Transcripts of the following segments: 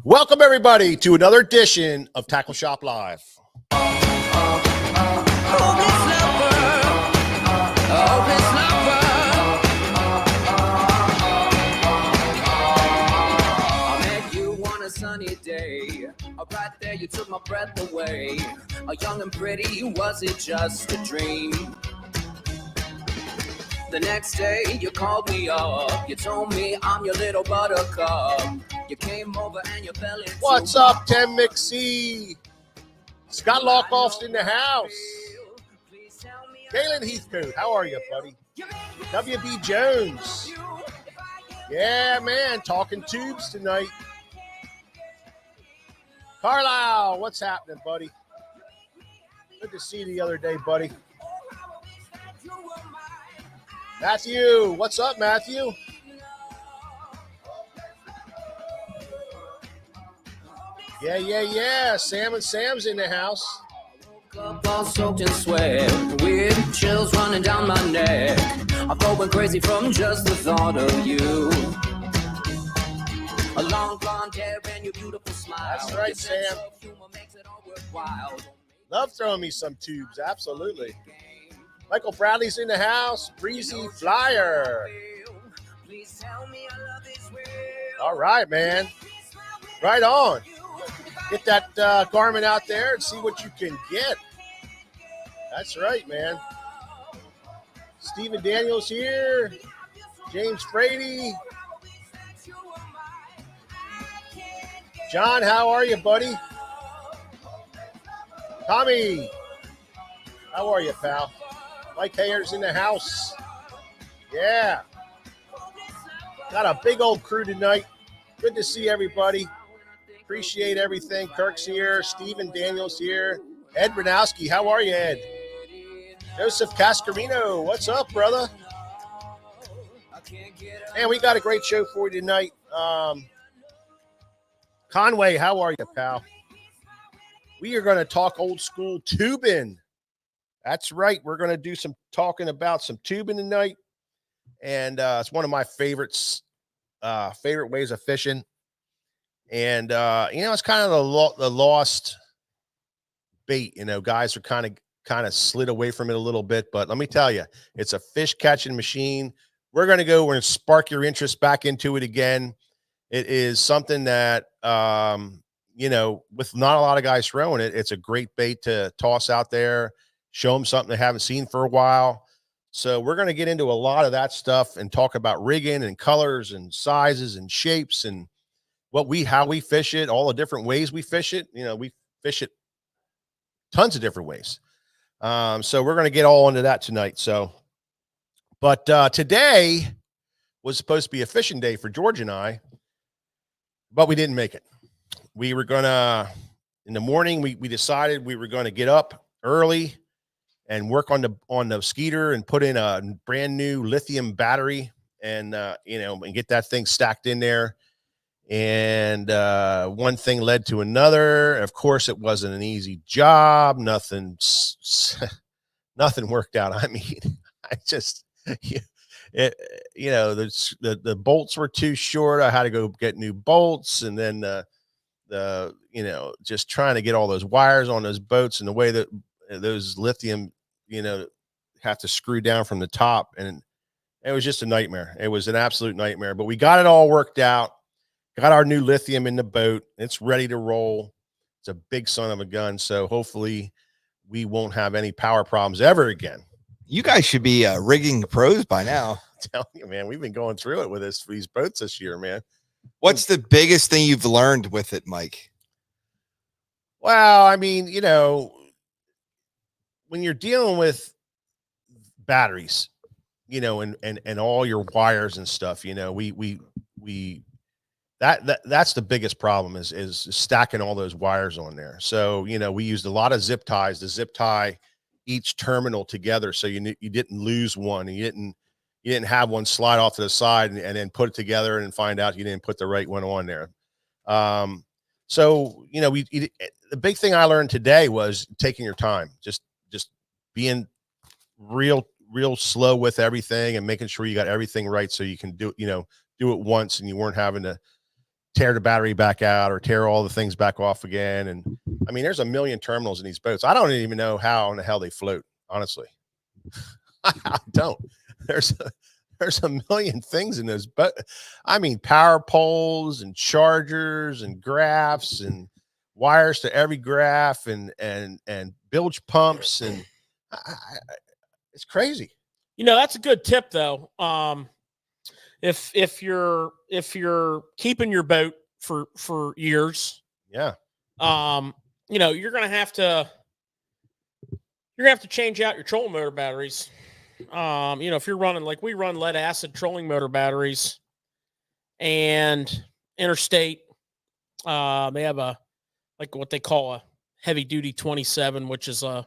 Welcome, everybody, to another edition of Tackle Shop Live. I met you on a sunny day. Right there, you took my breath away. Young and pretty, was it just a dream? The next day, you called me up. You told me I'm your little buttercup. You came over and you fell into What's up, Tim McSee? Scott Lockoff's in the house. Galen Heathcote, how are you, buddy? WB Jones. Yeah, man, talking tubes tonight. Carlisle, what's happening, buddy? Good to see you the other day, buddy. Matthew, what's up, Matthew? Yeah. Sam and Sam's in the house. Up all soaked in sweat, weird chills running down my neck. I'm going crazy from just the thought of you. A long blonde hair and your beautiful smile. That's right, Sam. Love throwing me some tubes, absolutely. Michael Bradley's in the house. Breezy Flyer. All right, man. Right on. Get that garment out there and see what you can get. That's right, man. Stephen Daniels here. James Frady. John, how are you, buddy? Tommy, how are you, pal? Mike Hayer's in the house. Yeah. Got a big old crew tonight. Good to see everybody. Appreciate everything. Kirk's here. Stephen Daniels here. Ed Ranowski, how are you, Ed? Joseph Cascarino, what's up, brother? Man, we got a great show for you tonight. Conway, how are you, pal? We are going to talk old school tubing. That's right. We're going to do some talking about some tubing tonight. And it's one of my favorites, favorite ways of fishing. And, it's kind of the lost bait. Guys are kind of slid away from it a little bit. But let me tell you, it's a fish catching machine. We're going to spark your interest back into it again. It is something that, with not a lot of guys throwing it, it's a great bait to toss out there, show them something they haven't seen for a while. So we're going to get into a lot of that stuff and talk about rigging and colors and sizes and shapes and how we fish it, all the different ways we fish it. We fish it tons of different ways. So we're going to get all into that tonight. But today was supposed to be a fishing day for George and I, but we didn't make it. We were going to, in the morning, we decided we were going to get up early and work on the Skeeter and put in a brand new lithium battery and get that thing stacked in there. And one thing led to another. Of course, it wasn't an easy job. Nothing worked out. I mean, the bolts were too short. I had to go get new bolts, and then just trying to get all those wires on those boats and the way that those lithium, have to screw down from the top. And it was just a nightmare. It was an absolute nightmare, but we got it all worked out. Got our new lithium in the boat. It's ready to roll. It's a big son of a gun. So hopefully we won't have any power problems ever again. You guys should be rigging pros by now. I'm telling you, man, we've been going through it with these boats this year, man. What's the biggest thing you've learned with it, Mike? Well, I mean, when you're dealing with batteries, and all your wires and stuff, that's the biggest problem is stacking all those wires on there. So, we used a lot of zip ties to zip tie each terminal together. So you didn't lose one, and you didn't, you didn't have one slide off to the side and then put it together and find out you didn't put the right one on there. So, you know, the big thing I learned today was taking your time, just being real slow with everything and making sure you got everything right. So you can do it once and you weren't having to tear the battery back out or tear all the things back off again. And I mean, there's a million terminals in these boats. I don't even know how in the hell they float, honestly. I don't. There's a million things in those, but I mean, power poles and chargers and graphs and wires to every graph and bilge pumps. And it's crazy. You know, that's a good tip though. If you're keeping your boat for years, yeah. You know, you're gonna have to change out your trolling motor batteries. You know, if you're running, like we run lead acid trolling motor batteries, and Interstate, they have like what they call a heavy duty 27, which is a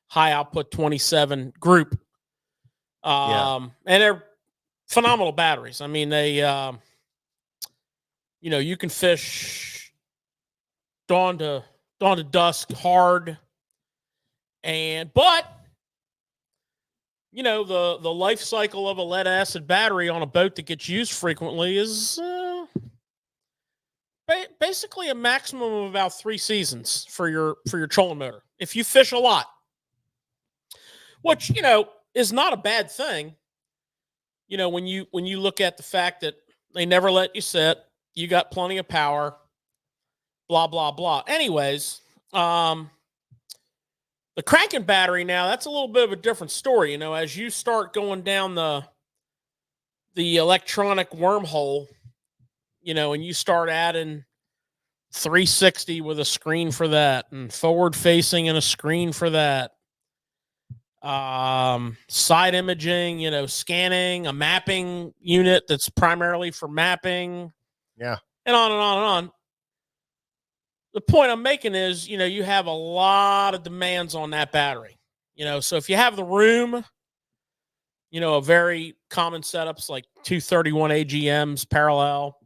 high output 27 group. And they're phenomenal batteries. I mean, they, you know, you can fish dawn to dusk hard, but you know, the life cycle of a lead acid battery on a boat that gets used frequently is basically a maximum of about 3 seasons for your trolling motor if you fish a lot, which, you know, is not a bad thing. You know, when you look at the fact that they never let you sit, you got plenty of power, blah blah blah. Anyways, the cranking battery now, that's a little bit of a different story. You know, as you start going down the electronic wormhole, you know, and you start adding 360 with a screen for that and forward facing and a screen for that. Side imaging, you know, scanning, a mapping unit that's primarily for mapping. Yeah. And on and on and on. The point I'm making is, you know, you have a lot of demands on that battery. You know, so if you have the room, you know, a very common setups like 231 AGMs parallel,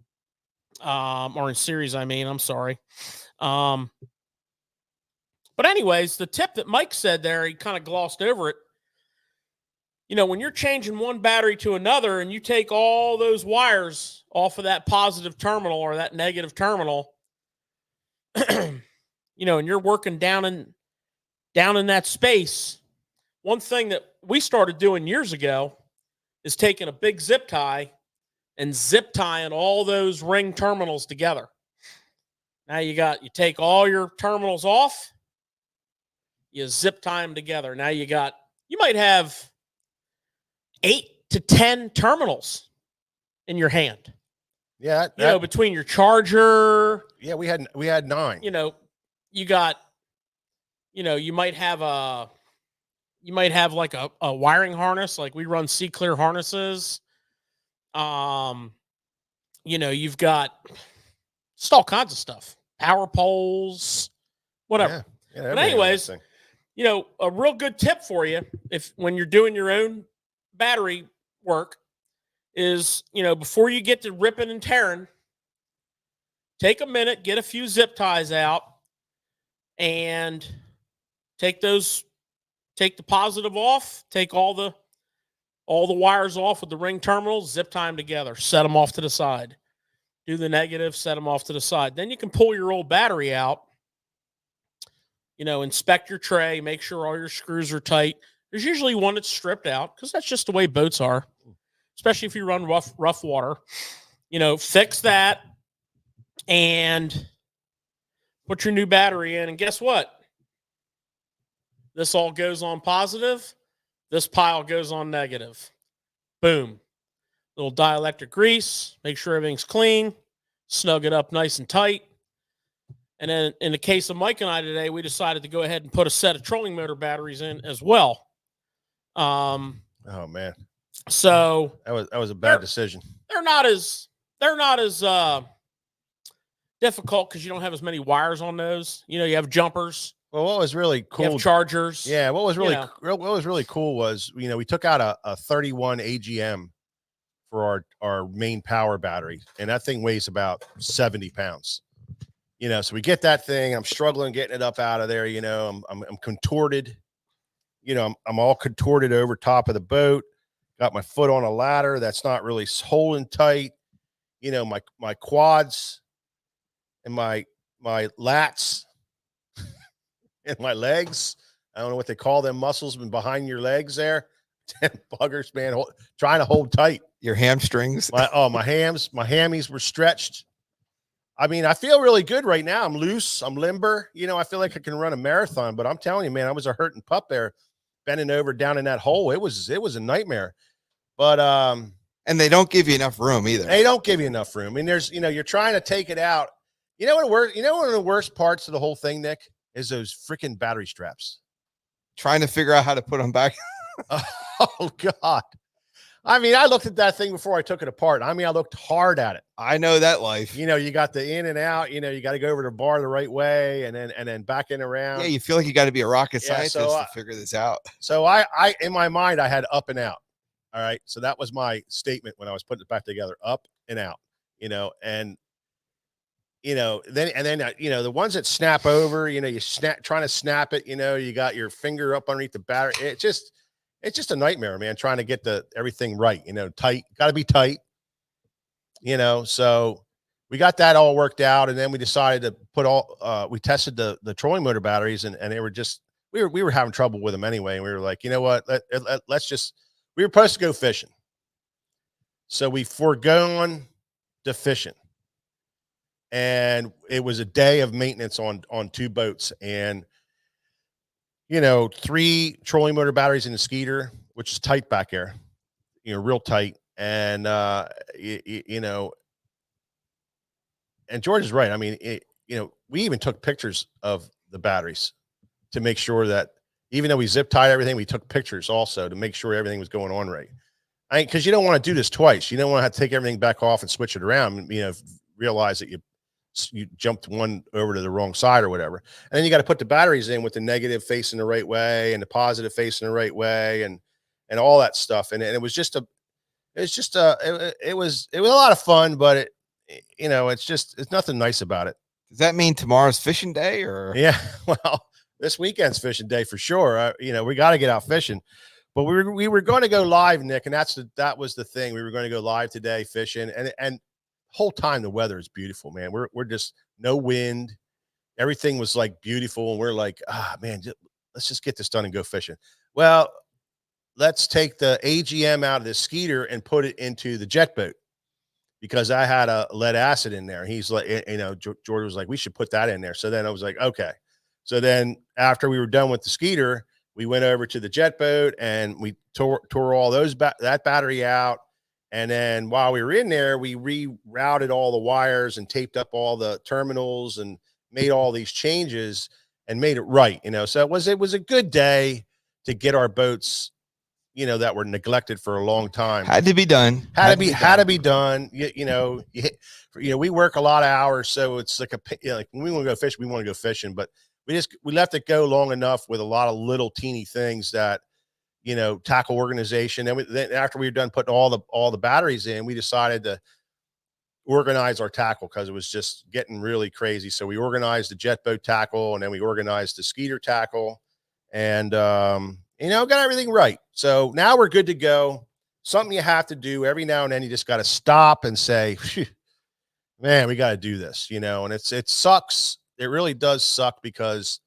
or in series, I mean, I'm sorry. But anyways, the tip that Mike said there, he kind of glossed over it. You know, when you're changing one battery to another and you take all those wires off of that positive terminal or that negative terminal, you know, and you're working down in that space, one thing that we started doing years ago is taking a big zip tie and zip tying all those ring terminals together. Now you take all your terminals off, you zip tie them together. Now you might have 8 to 10 terminals in your hand. Yeah. You know, between your charger. Yeah, we had 9. You know, you might have like a wiring harness, like we run Sea Clear harnesses. You know, you've got just all kinds of stuff, power poles, whatever. Yeah, but anyways, you know, a real good tip for you when you're doing your own battery work is, you know, before you get to ripping and tearing, take a minute, get a few zip ties out, and take the positive off, take all the wires off with the ring terminals, zip tie them together, set them off to the side. Do the negative, set them off to the side. Then you can pull your old battery out, you know, inspect your tray, make sure all your screws are tight. There's usually one that's stripped out because that's just the way boats are, especially if you run rough water. You know, fix that and put your new battery in. And guess what? This all goes on positive. This pile goes on negative. Boom. Little dielectric grease. Make sure everything's clean. Snug it up nice and tight. And then in the case of Mike and I today, we decided to go ahead and put a set of trolling motor batteries in as well. Oh man. So that was a bad decision. They're not as difficult because you don't have as many wires on those. You know, you have jumpers. Well, what was really You cool, have chargers. yeah, what was you really know. what was really cool was, we took out a 31 AGM for our main power battery, and that thing weighs about 70 pounds. So we get that thing. I'm struggling getting it up out of there. I'm contorted. I'm all contorted over top of the boat. Got my foot on a ladder that's not really holding tight. My quads and my lats and my legs. I don't know what they call them muscles behind your legs there. 10 buggers, man, trying to hold tight. Your hamstrings. My hammies were stretched. I mean, I feel really good right now. I'm loose. I'm limber. I feel like I can run a marathon, but I'm telling you, man, I was a hurting pup there, bending over down in that hole. It was a nightmare. But and they don't give you enough room either. they don't give you enough room. I mean, there's, you're trying to take it out. One of the worst parts of the whole thing, Nick, is those freaking battery straps. Trying to figure out how to put them back. Oh God. I mean, I looked at that thing before I took it apart. I mean, I looked hard at it. I know that life. You got the in and out, you got to go over the bar the right way and then back and around. Yeah, you feel like you got to be a rocket Yeah, scientist to figure this out. So I in my mind, I had up and out. All right. So that was my statement when I was putting it back together, up and out, then the ones that snap over, you trying to snap it, you got your finger up underneath the battery. It's just a nightmare, man, trying to get everything right, tight, got to be tight, so we got that all worked out. And then we decided to we tested the trolling motor batteries and they were just, we were having trouble with them anyway. And we were like, you know what, we were supposed to go fishing. So we foregone the fishing. And it was a day of maintenance on 2 boats and, 3 trolling motor batteries in the Skeeter, which is tight back there, real tight. And, and George is right. I mean, we even took pictures of the batteries to make sure that even though we zip tied everything, we took pictures also to make sure everything was going on right. Because you don't want to do this twice. You don't want to have to take everything back off and switch it around, realize that you jumped one over to the wrong side or whatever. And then you got to put the batteries in with the negative facing the right way and the positive facing the right way and all that stuff. And it was it was a lot of fun, but it's nothing nice about it. Does that mean tomorrow's fishing day or? Yeah, well, this weekend's fishing day for sure. We got to get out fishing, but we were going to go live, Nick. And that was the thing. We were going to go live today fishing and whole time the weather is beautiful, man. We're just no wind. Everything was like beautiful. And we're like, man, let's just get this done and go fishing. Well, let's take the AGM out of the Skeeter and put it into the jet boat because I had a lead acid in there. He's like, Jordan was like, we should put that in there. So then I was like, okay. So then after we were done with the Skeeter, we went over to the jet boat and we tore all that battery out. And then while we were in there, we rerouted all the wires and taped up all the terminals and made all these changes and made it right. So it was a good day to get our boats, that were neglected for a long time. Had to be done. Had to be done. We work a lot of hours. So it's like like when we want to go fish, we want to go fishing, but we left it go long enough with a lot of little teeny things that, tackle organization. And then after we were done putting all the batteries in, we decided to organize our tackle because it was just getting really crazy. So we organized the jet boat tackle and then we organized the Skeeter tackle and, got everything right. So now we're good to go. Something you have to do every now and then. You just got to stop and say, man, we got to do this, and it sucks. It really does suck because,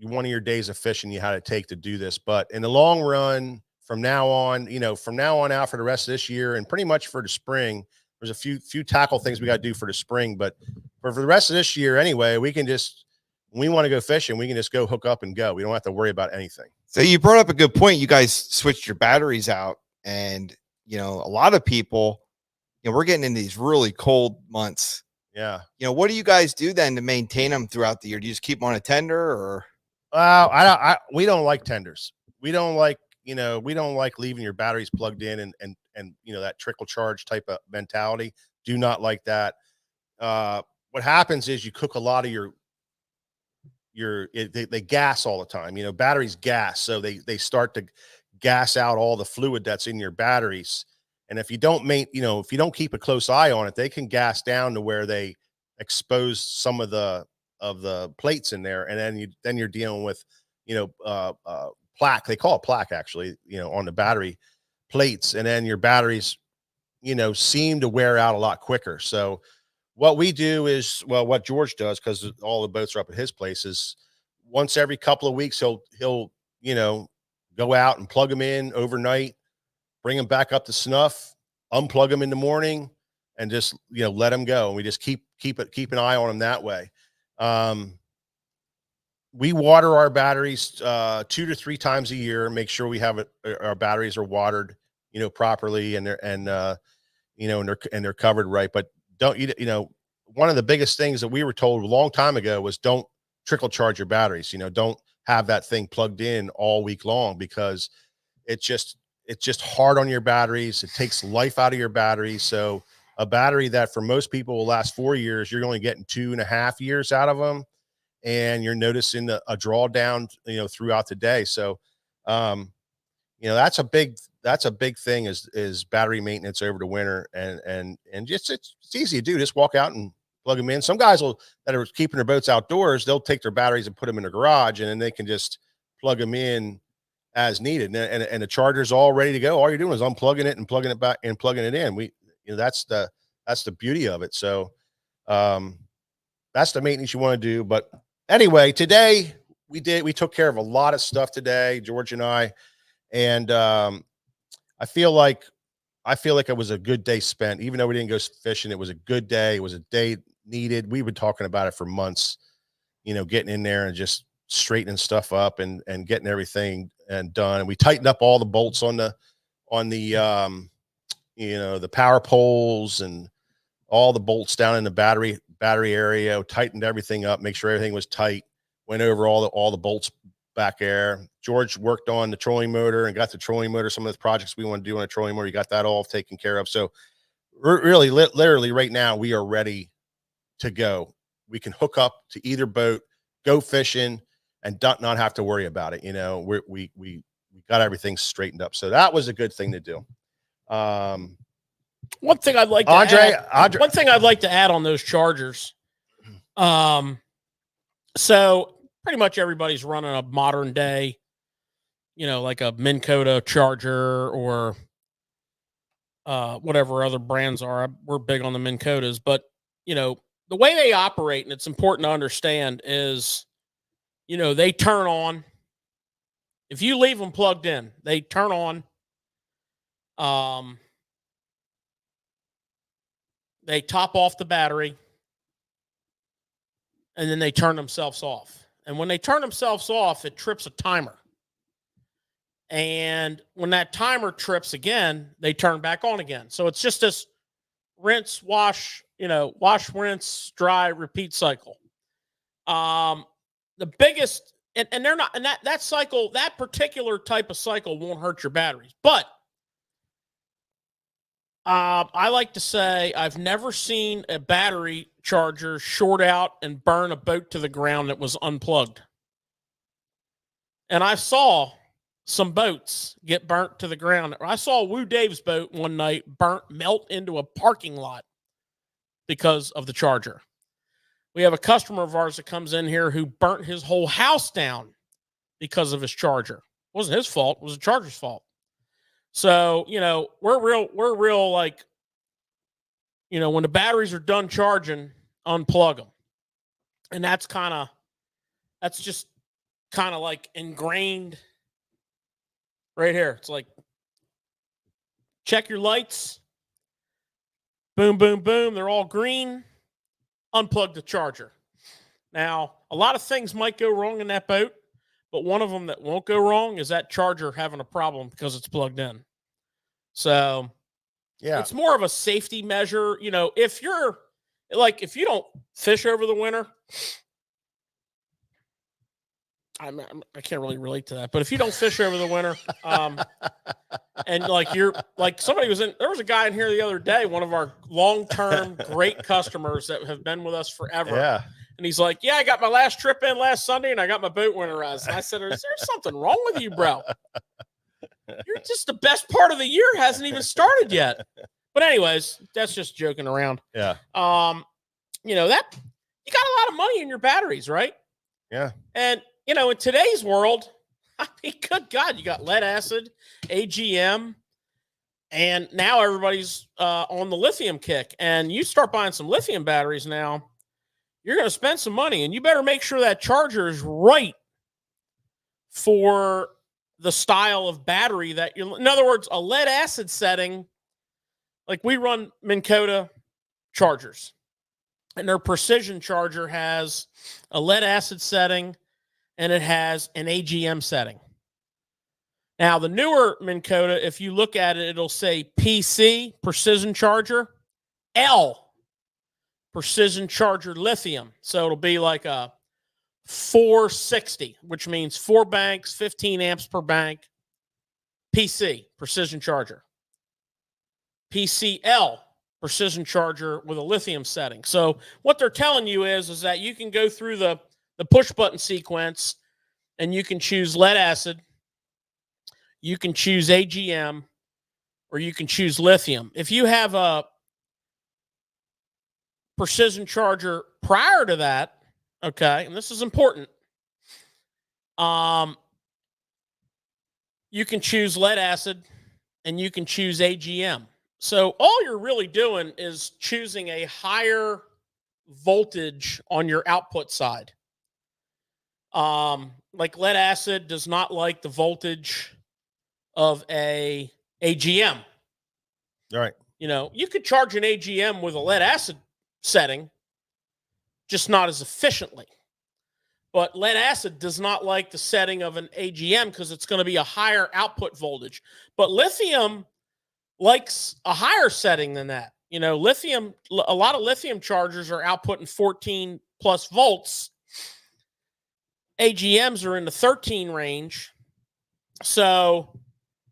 one of your days of fishing you had to take to do this, but in the long run, from now on out for the rest of this year and pretty much for the spring, there's a few tackle things we got to do for the spring, but for the rest of this year anyway, we can just, when we want to go fishing, we can just go hook up and go. We don't have to worry about anything. So you brought up a good point. You guys switched your batteries out and, a lot of people, we're getting in these really cold months. Yeah. What do you guys do then to maintain them throughout the year? Do you just keep them on a tender or? We don't like tenders. We don't like leaving your batteries plugged in and that trickle charge type of mentality. Do not like that. What happens is you cook a lot of your they gas all the time. You know, batteries gas, so they start to gas out all the fluid that's in your batteries. And if you don't if you don't keep a close eye on it, they can gas down to where they expose some of the plates in there, and then you're dealing with plaque. They call it plaque, actually, on the battery plates, and then your batteries seem to wear out a lot quicker. So what we do is, well, what George does, because all the boats are up at his place, is once every couple of weeks he'll go out and plug them in overnight, bring them back up to snuff, unplug them in the morning, and just let them go. And we just keep an eye on them that way. We water our batteries 2 to 3 times a year, make sure we have our batteries are watered properly, and they're covered right. But one of the biggest things that we were told a long time ago was don't trickle charge your batteries. Don't have that thing plugged in all week long, because it's just hard on your batteries. It takes life out of your batteries. So a battery that for most people will last 4 years, you're only getting 2.5 years out of them, and you're noticing a drawdown throughout the day. So that's a big thing is battery maintenance over the winter, and just it's easy to do. Just walk out and plug them in. Some guys that are keeping their boats outdoors, they'll take their batteries and put them in the garage, and then they can just plug them in as needed. And the charger's all ready to go. All you're doing is unplugging it and plugging it back and plugging it in. That's the beauty of it. So that's the maintenance you want to do. But anyway, today we took care of a lot of stuff today, George and I, and I feel like it was a good day spent. Even though we didn't go fishing, it was a good day. It was a day needed. We've been talking about it for months, getting in there and just straightening stuff up and getting everything and done. And we tightened up all the bolts on the the power poles and all the bolts down in the battery area, tightened everything up, make sure everything was tight, went over all the bolts back there. George worked on the trolling motor and got the trolling motor. Some of the projects we want to do on a trolling motor, he got that all taken care of. So really, literally right now, we are ready to go. We can hook up to either boat, go fishing, and not have to worry about it. We got everything straightened up. So that was a good thing to do. One thing I'd like to one thing I'd like to add on those chargers. So pretty much everybody's running a modern day, like a Minn Kota charger or whatever other brands are. We're big on the Minn Kotas, but the way they operate, and it's important to understand, is they turn on. If you leave them plugged in, they turn on. They top off the battery, and then they turn themselves off. And when they turn themselves off, it trips a timer. And when that timer trips again, they turn back on again. So it's just this rinse, wash, wash, rinse, dry, repeat cycle. The biggest, and they're not, and that cycle, that particular type of cycle won't hurt your batteries. But I like to say I've never seen a battery charger short out and burn a boat to the ground that was unplugged. And I saw some boats get burnt to the ground. I saw Woo Dave's boat one night melt into a parking lot because of the charger. We have a customer of ours that comes in here who burnt his whole house down because of his charger. It wasn't his fault. It was the charger's fault. So, we're real like, when the batteries are done charging, unplug them. And that's just kind of like ingrained right here. It's like, check your lights. Boom, boom, boom. They're all green. Unplug the charger. Now, a lot of things might go wrong in that boat, but one of them that won't go wrong is that charger having a problem because it's plugged in. So, yeah, it's more of a safety measure. If you don't fish over the winter, I can't really relate to that, but if you don't fish over the winter, and there was a guy in here the other day, one of our long-term great customers that have been with us forever. Yeah. And he's like, yeah, I got my last trip in last Sunday and I got my boat winterized. And I said, is there something wrong with you, bro? You're just the best part of the year hasn't even started yet. But anyways, that's just joking around. Yeah. You know, that you got a lot of money in your batteries, right? Yeah. And, you know, in today's world, I mean, good God, you got lead acid, AGM, and now everybody's on the lithium kick. And you start buying some lithium batteries now, you're going to spend some money, and you better make sure that charger is right for the style of battery that you're. In other words, a lead acid setting, like we run Minn Kota chargers, and their precision charger has a lead acid setting and it has an AGM setting. Now, the newer Minn Kota, if you look at it, it'll say PC, precision charger, L, precision charger lithium. So it'll be like a 460, which means 4 banks, 15 amps per bank. PC, precision charger. PCL, precision charger with a lithium setting. So what they're telling you is that you can go through the push button sequence and you can choose lead acid, you can choose AGM, or you can choose lithium. If you have a precision charger prior to that, okay, and this is important, you can choose lead acid and you can choose AGM. So all you're really doing is choosing a higher voltage on your output side. Like lead acid does not like the voltage of a AGM. All right. You know, you could charge an AGM with a lead acid setting, just not as efficiently. But lead acid does not like the setting of an AGM because it's going to be a higher output voltage. But lithium likes a higher setting than that. You know, lithium, a lot of lithium chargers are outputting 14 plus volts. AGMs are in the 13 range. So,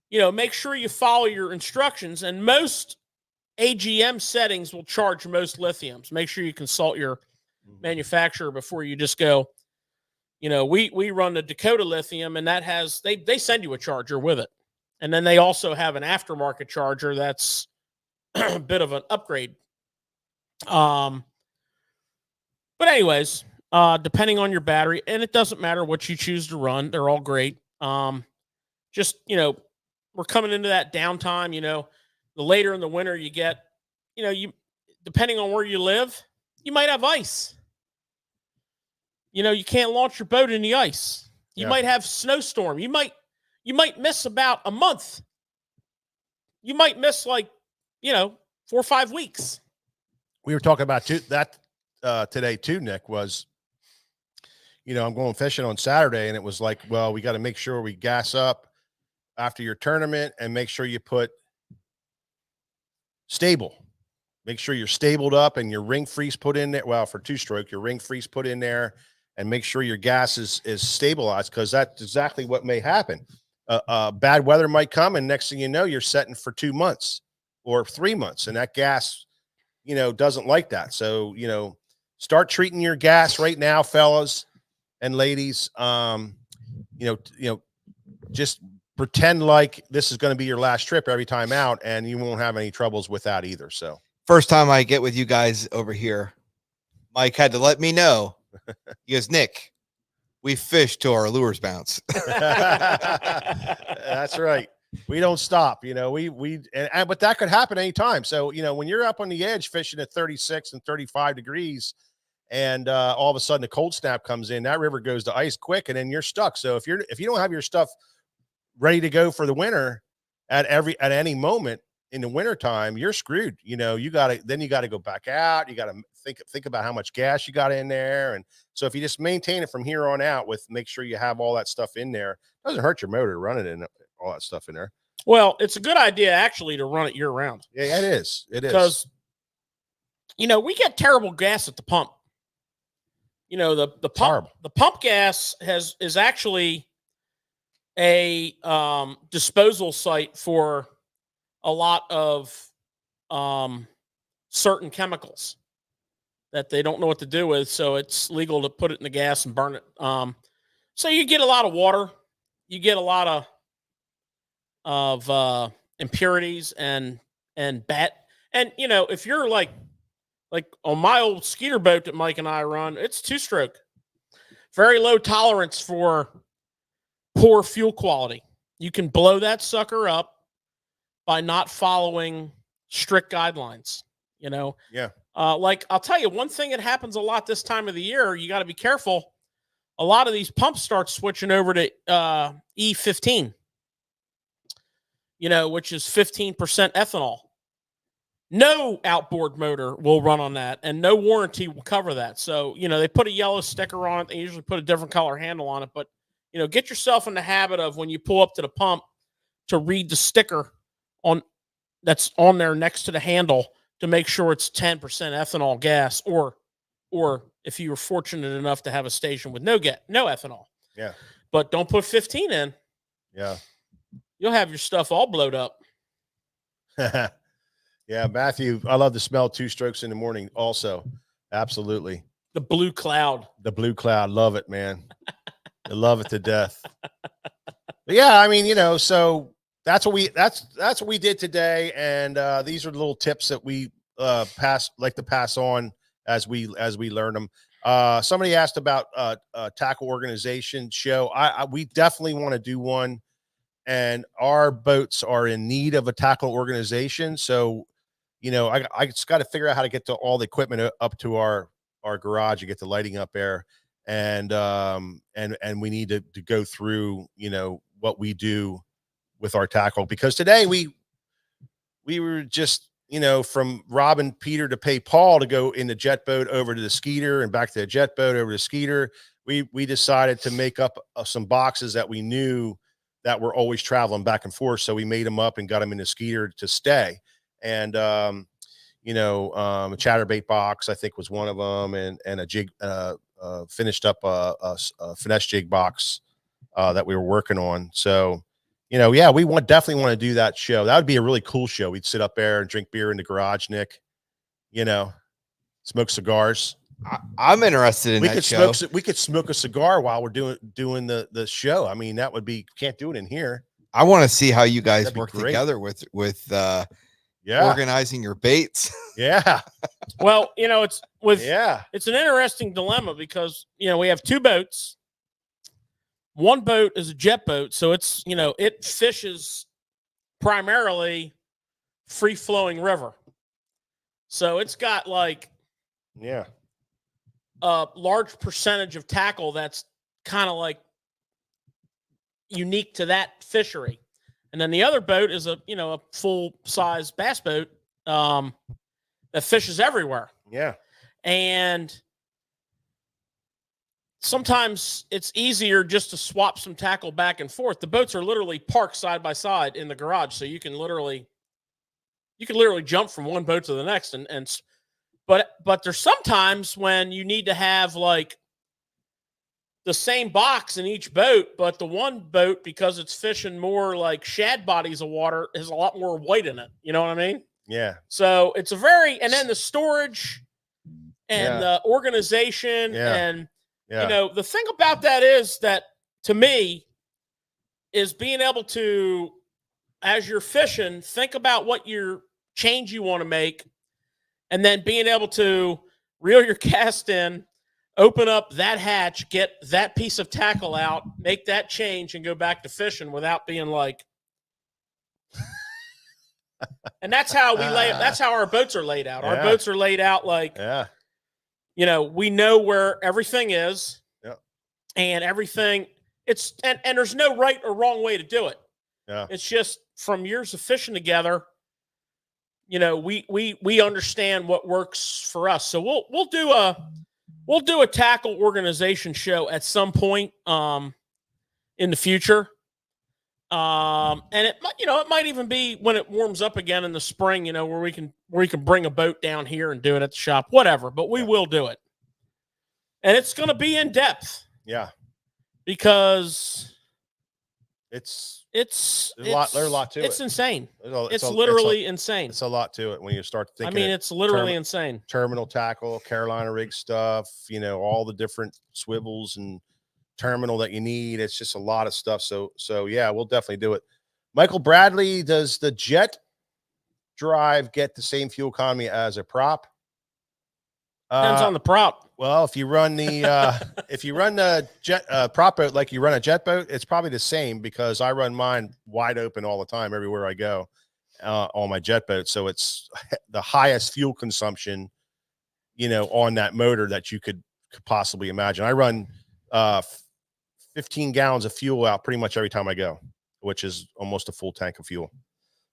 you know, make sure you follow your instructions. And most AGM settings will charge most lithiums. Make sure you consult your manufacturer before you just go. You know, we run the Dakota lithium, and that has they send you a charger with it. And then they also have an aftermarket charger that's a bit of an upgrade. But anyways, depending on your battery, and it doesn't matter what you choose to run, they're all great. Just, you know, we're coming into that downtime, you know, the later in the winter you get, you know, you depending on where you live, you might have ice. You know, you can't launch your boat in the ice. You might have snowstorm. You might miss about a month. You might miss like, you know, 4 or 5 weeks. We were talking about that today too, Nick, was, you know, I'm going fishing on Saturday and it was like, well, we got to make sure we gas up after your tournament and make sure you put stable. Make sure you're stabled up and your ring freeze put in there. Well, for 2-stroke, your ring freeze put in there and make sure your gas is stabilized, because that's exactly what may happen. Bad weather might come and next thing you know, you're setting for 2 months or 3 months and that gas, you know, doesn't like that. So, you know, start treating your gas right now, fellas and ladies. You know, just pretend like this is going to be your last trip every time out and you won't have any troubles with that either. So First time I get with you guys over here, Mike had to let me know. He goes, Nick, we fish till our lures bounce. That's right. We don't stop, you know, but that could happen anytime. So, you know, when you're up on the edge fishing at 36 and 35 degrees and all of a sudden a cold snap comes in, that river goes to ice quick and then you're stuck. So if you don't have your stuff ready to go for the winter at any moment in the wintertime, you're screwed. You know, you got to go back out. You got to think about how much gas you got in there. And so if you just maintain it from here on out make sure you have all that stuff in there, it doesn't hurt your motor to run it in all that stuff in there. Well, it's a good idea actually to run it year round. Yeah, it is. It is. Because, you know, we get terrible gas at the pump. You know, the pump gas is actually a disposal site for a lot of certain chemicals. that they don't know what to do with. So it's legal to put it in the gas and burn it. So you get a lot of water, you get a lot of impurities and bat. And you know, if you're like on my old skeeter boat that Mike and I run, it's 2-stroke, very low tolerance for poor fuel quality. You can blow that sucker up by not following strict guidelines, you know? Yeah. Like I'll tell you one thing that happens a lot this time of the year, you got to be careful. A lot of these pumps start switching over to E15, you know, which is 15% ethanol. No outboard motor will run on that, and no warranty will cover that. So, you know, they put a yellow sticker on it. They usually put a different color handle on it. But, you know, get yourself in the habit of when you pull up to the pump to read the sticker on that's on there next to the handle to make sure it's 10% ethanol gas, or if you were fortunate enough to have a station with no ethanol. Yeah. But don't put 15 in. Yeah. You'll have your stuff all blowed up. Yeah, Matthew, I love to smell 2-strokes in the morning also. Absolutely. The blue cloud. The blue cloud. Love it, man. I love it to death. But yeah, I mean, you know, so that's what we did today. And these are the little tips that we like to pass on as we learn them. Somebody asked about a tackle organization show. We definitely want to do one, and our boats are in need of a tackle organization. So, you know, I just got to figure out how to get to all the equipment up to our garage and get the lighting up there. And we need to go through, you know, what we do with our tackle, because today we were just, you know, from robbing Peter to pay Paul to go in the jet boat over to the Skeeter and back to the jet boat over to the Skeeter. We decided to make up some boxes that we knew that were always traveling back and forth. So we made them up and got them in the Skeeter to stay. And, you know, a chatterbait box, I think, was one of them, and a jig, finished up a finesse jig box that we were working on. So, you know, yeah, we definitely want to do that show. That would be a really cool show. We'd sit up there and drink beer in the garage, Nick, you know, smoke cigars. I'm interested in that show. We could smoke a cigar while we're doing the show. I mean, that would be, can't do it in here. I want to see how you guys work great. together with Yeah. organizing your baits. Yeah. Well, you know, it's Yeah. it's an interesting dilemma because, you know, we have 2 boats. One boat is a jet boat, so it's, you know, it fishes primarily free flowing river. So it's got like Yeah. a large percentage of tackle that's kind of like unique to that fishery. And then the other boat is a full size bass boat that fishes everywhere. Yeah. And sometimes it's easier just to swap some tackle back and forth. The boats are literally parked side by side in the garage, so you can literally jump from one boat to the next. But there's sometimes when you need to have like the same box in each boat, but the one boat, because it's fishing more like shad bodies of water, has a lot more white in it. You know what I mean? Yeah. So it's and then the storage and the organization and, you know, the thing about that is that, to me, is being able to, as you're fishing, think about what your change you want to make, and then being able to reel your cast in, open up that hatch, get that piece of tackle out, make that change, and go back to fishing without being like. And that's how that's how our boats are laid out. Our boats are laid out like, you know, we know where everything is, and everything. And there's no right or wrong way to do it. Yeah. It's just from years of fishing together. You know, we understand what works for us. So we'll do a tackle organization show at some point in the future. And it might even be when it warms up again in the spring, you know, where we can bring a boat down here and do it at the shop, whatever, but we will do it. And it's going to be in depth. Yeah. Because it's It's There's a lot to it's it. insane. It's Literally insane. It's a lot to it when you start I thinking. mean, it's literally insane. Terminal tackle, Carolina rig stuff, all the different swivels and terminal that you need. It's just a lot of stuff. So yeah, we'll definitely do it. Michael Bradley, does the jet drive get the same fuel economy as a prop? Depends on the prop. Well, if you run the jet prop boat like you run a jet boat, it's probably the same, because I run mine wide open all the time everywhere I go on my jet boat. So it's the highest fuel consumption, on that motor that you could possibly imagine. I run 15 gallons of fuel out pretty much every time I go, which is almost a full tank of fuel.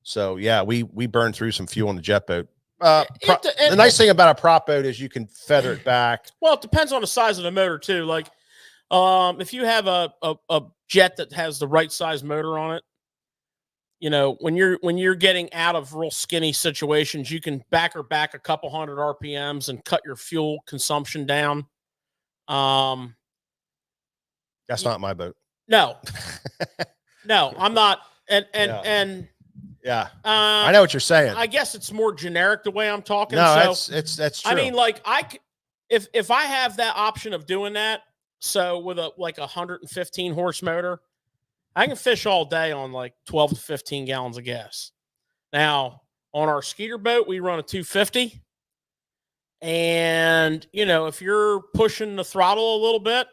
So yeah, we burn through some fuel on the jet boat. The nice thing about a prop boat is you can feather it back. Well, it depends on the size of the motor too. Like, if you have a jet that has the right size motor on it, when you're getting out of real skinny situations, you can back her back a couple hundred RPMs and cut your fuel consumption down. That's not my boat. No, no, I'm not. Yeah, I know what you're saying. I guess it's more generic the way I'm talking. No, that's true. I mean, like if I have that option of doing that, so with a 115 horse motor, I can fish all day on like 12 to 15 gallons of gas. Now on our Skeeter boat, we run a 250, and if you're pushing the throttle a little bit,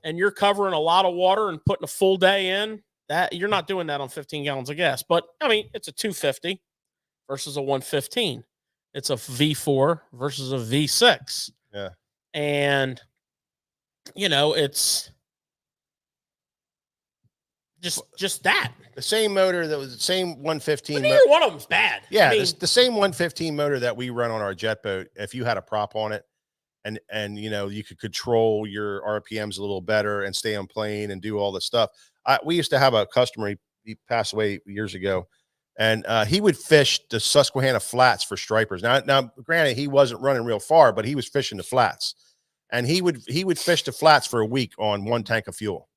and you're covering a lot of water and putting a full day in, that you're not doing that on 15 gallons of gas. But I mean, it's a 250 versus a 115. It's a V4 versus a V6. Yeah. And it's just that. The same motor that was the same 115. Neither one of them's bad. Yeah, I mean, the same 115 motor that we run on our jet boat, if you had a prop on it, and you could control your RPMs a little better and stay on plane and do all this stuff. We used to have a customer, he passed away years ago, and he would fish the Susquehanna flats for stripers. Now, granted, he wasn't running real far, but he was fishing the flats, and he would fish the flats for a week on one tank of fuel.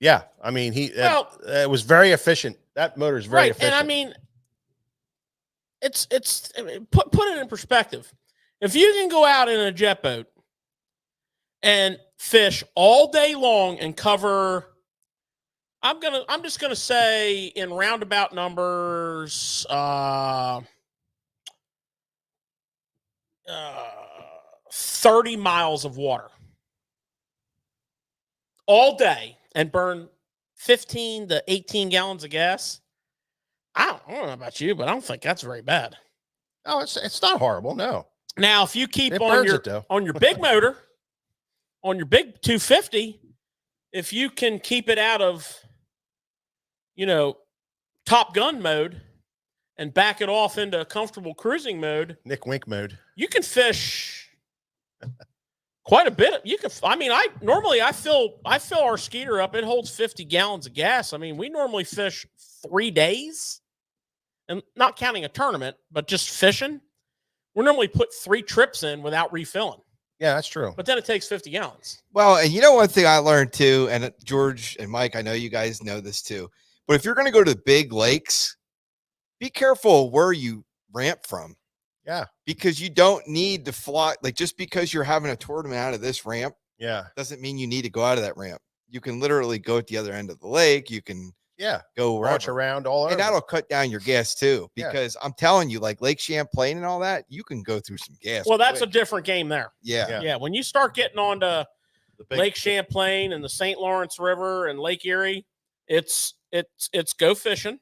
Yeah, I mean, it was very efficient. That motor is very efficient. And I mean, put it in perspective. If you can go out in a jet boat and fish all day long and cover, I'm just gonna say in roundabout numbers, 30 miles of water all day and burn 15 to 18 gallons of gas. I don't know about you, but I don't think that's very bad. No, it's not horrible. No. Now, if you keep on your big motor, on your big 250, if you can keep it out of, Top Gun mode and back it off into comfortable cruising mode, Nick Wink mode, you can fish quite a bit. I fill our Skeeter up. It holds 50 gallons of gas. I mean, we normally fish 3 days, and not counting a tournament, but just fishing. We normally put 3 trips in without refilling. Yeah, that's true. But then it takes 50 gallons. Well, and one thing I learned too, and George and Mike, I know you guys know this too, but if you're going to go to the big lakes, be careful where you ramp from. Yeah. Because you don't need to fly. Like, just because you're having a tournament out of this ramp, doesn't mean you need to go out of that ramp. You can literally go at the other end of the lake. You can go launch around all over. And that'll cut down your gas too, because I'm telling you, like Lake Champlain and all that, you can go through some gas. Well, that's a different game there. Yeah. When you start getting onto Lake Champlain and the St. Lawrence River and Lake Erie, it's go fishing.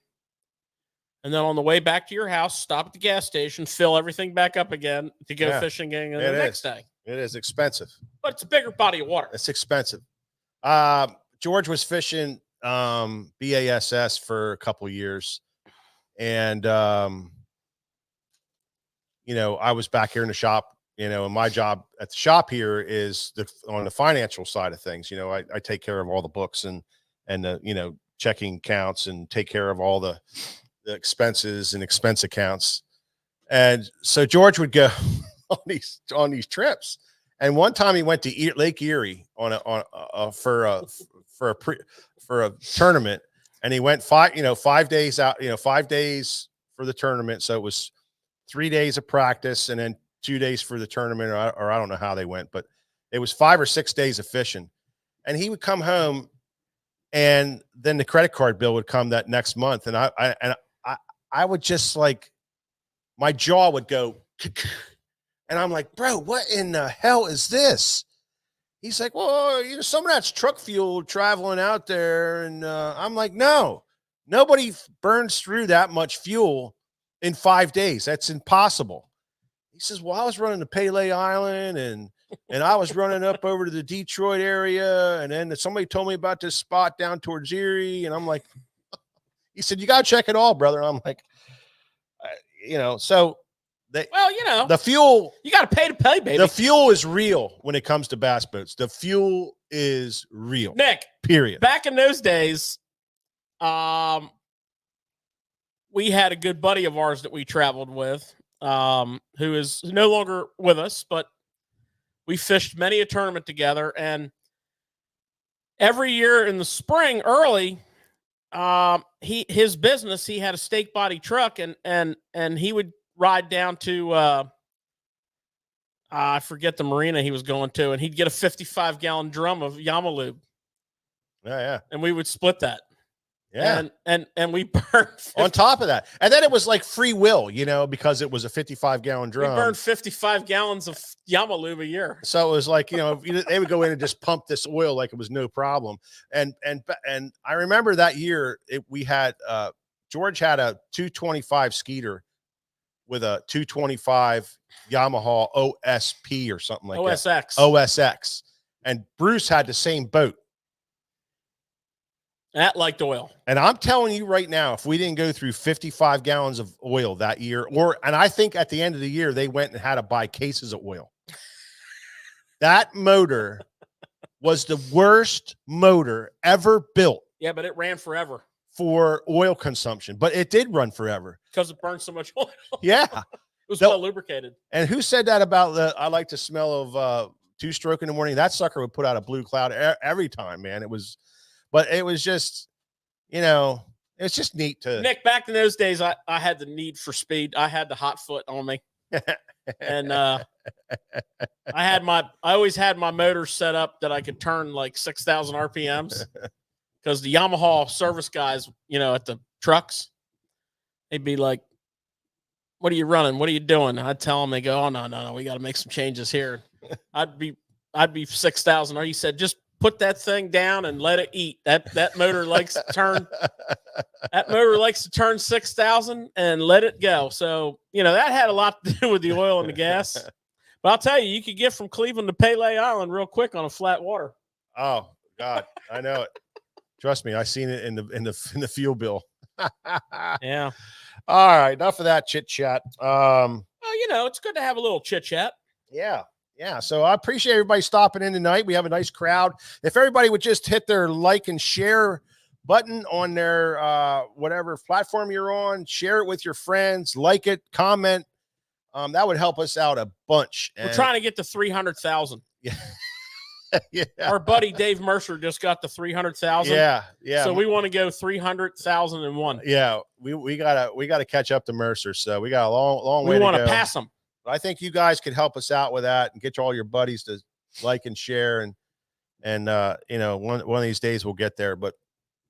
And then on the way back to your house, stop at the gas station, fill everything back up again to go fishing again the next day. It is expensive. But it's a bigger body of water. It's expensive. George was fishing BASS for a couple of years, and I was back here in the shop, and my job at the shop here is on the financial side of things. I take care of all the books and the checking accounts and take care of all the expenses and expense accounts. And so George would go on these trips, and one time he went to Lake Erie for for a tournament, and he went 5 days out, 5 days for the tournament. So it was 3 days of practice and then 2 days for the tournament, or I don't know how they went, but it was 5 or 6 days of fishing. And he would come home, and then the credit card bill would come that next month, and I would just like, my jaw would go, and I'm like, bro, what in the hell is this? He's like, well, some of that's truck fuel traveling out there. And I'm like, no, nobody burns through that much fuel in 5 days. That's impossible. He says, well, I was running to Pele Island, and I was running up over to the Detroit area, and then somebody told me about this spot down towards Erie, and I'm like, he said, you got to check it all, brother. I'm like, so the fuel, you got to pay to play, baby. The fuel is real when it comes to bass boats. The fuel is real, Nick. Period. Back in those days, we had a good buddy of ours that we traveled with, who is no longer with us, but we fished many a tournament together. And every year in the spring, early, his business, he had a stake body truck, and he would ride down to I forget the marina he was going to, and he'd get a 55-gallon drum of Yamalube. Yeah. And we would split that. Yeah. And we burned on top of that. And then it was like free will, because it was a 55-gallon drum. We burned 55 gallons of Yamalube a year. So it was like, they would go in and just pump this oil like it was no problem. And I remember that year we had George had a 225 Skeeter with a 225 Yamaha OSP or something like OSX. that. OSX. And Bruce had the same boat. That liked oil. And I'm telling you right now, if we didn't go through 55 gallons of oil that year, and I think at the end of the year, they went and had to buy cases of oil. That motor was the worst motor ever built. Yeah, but it ran forever. For oil consumption, but it did run forever. Because it burned so much oil. Yeah. It was well lubricated. And who said that about I like the smell of two-stroke in the morning? That sucker would put out a blue cloud every time, man. It was just, it's just neat to. Nick, back in those days, I had the need for speed. I had the hot foot on me. And I always had my motor set up that I could turn like 6,000 RPMs. Because the Yamaha service guys, at the trucks, they'd be like, what are you running? What are you doing? I'd tell them, they go, oh, no, we got to make some changes here. I'd be 6,000. Or he said, just put that thing down and let it eat. That motor likes to turn. That motor likes to turn 6,000 and let it go. So, that had a lot to do with the oil and the gas. But I'll tell you, you could get from Cleveland to Pele Island real quick on a flat water. Oh, God, I know it. Trust me, I seen it in the fuel bill. Yeah. All right, enough of that chit chat. Well, it's good to have a little chit chat. Yeah. So I appreciate everybody stopping in tonight. We have a nice crowd. If everybody would just hit their like and share button on their whatever platform you're on, share it with your friends, like it, comment. That would help us out a bunch. We're trying to get to 300,000. Yeah. Yeah. Our buddy Dave Mercer just got to 300,000. Yeah. So we want to go 300,001. Yeah, we gotta catch up to Mercer. So we got a long way to go. We want to pass them. But I think you guys could help us out with that and get all your buddies to like and share, and one of these days we'll get there. But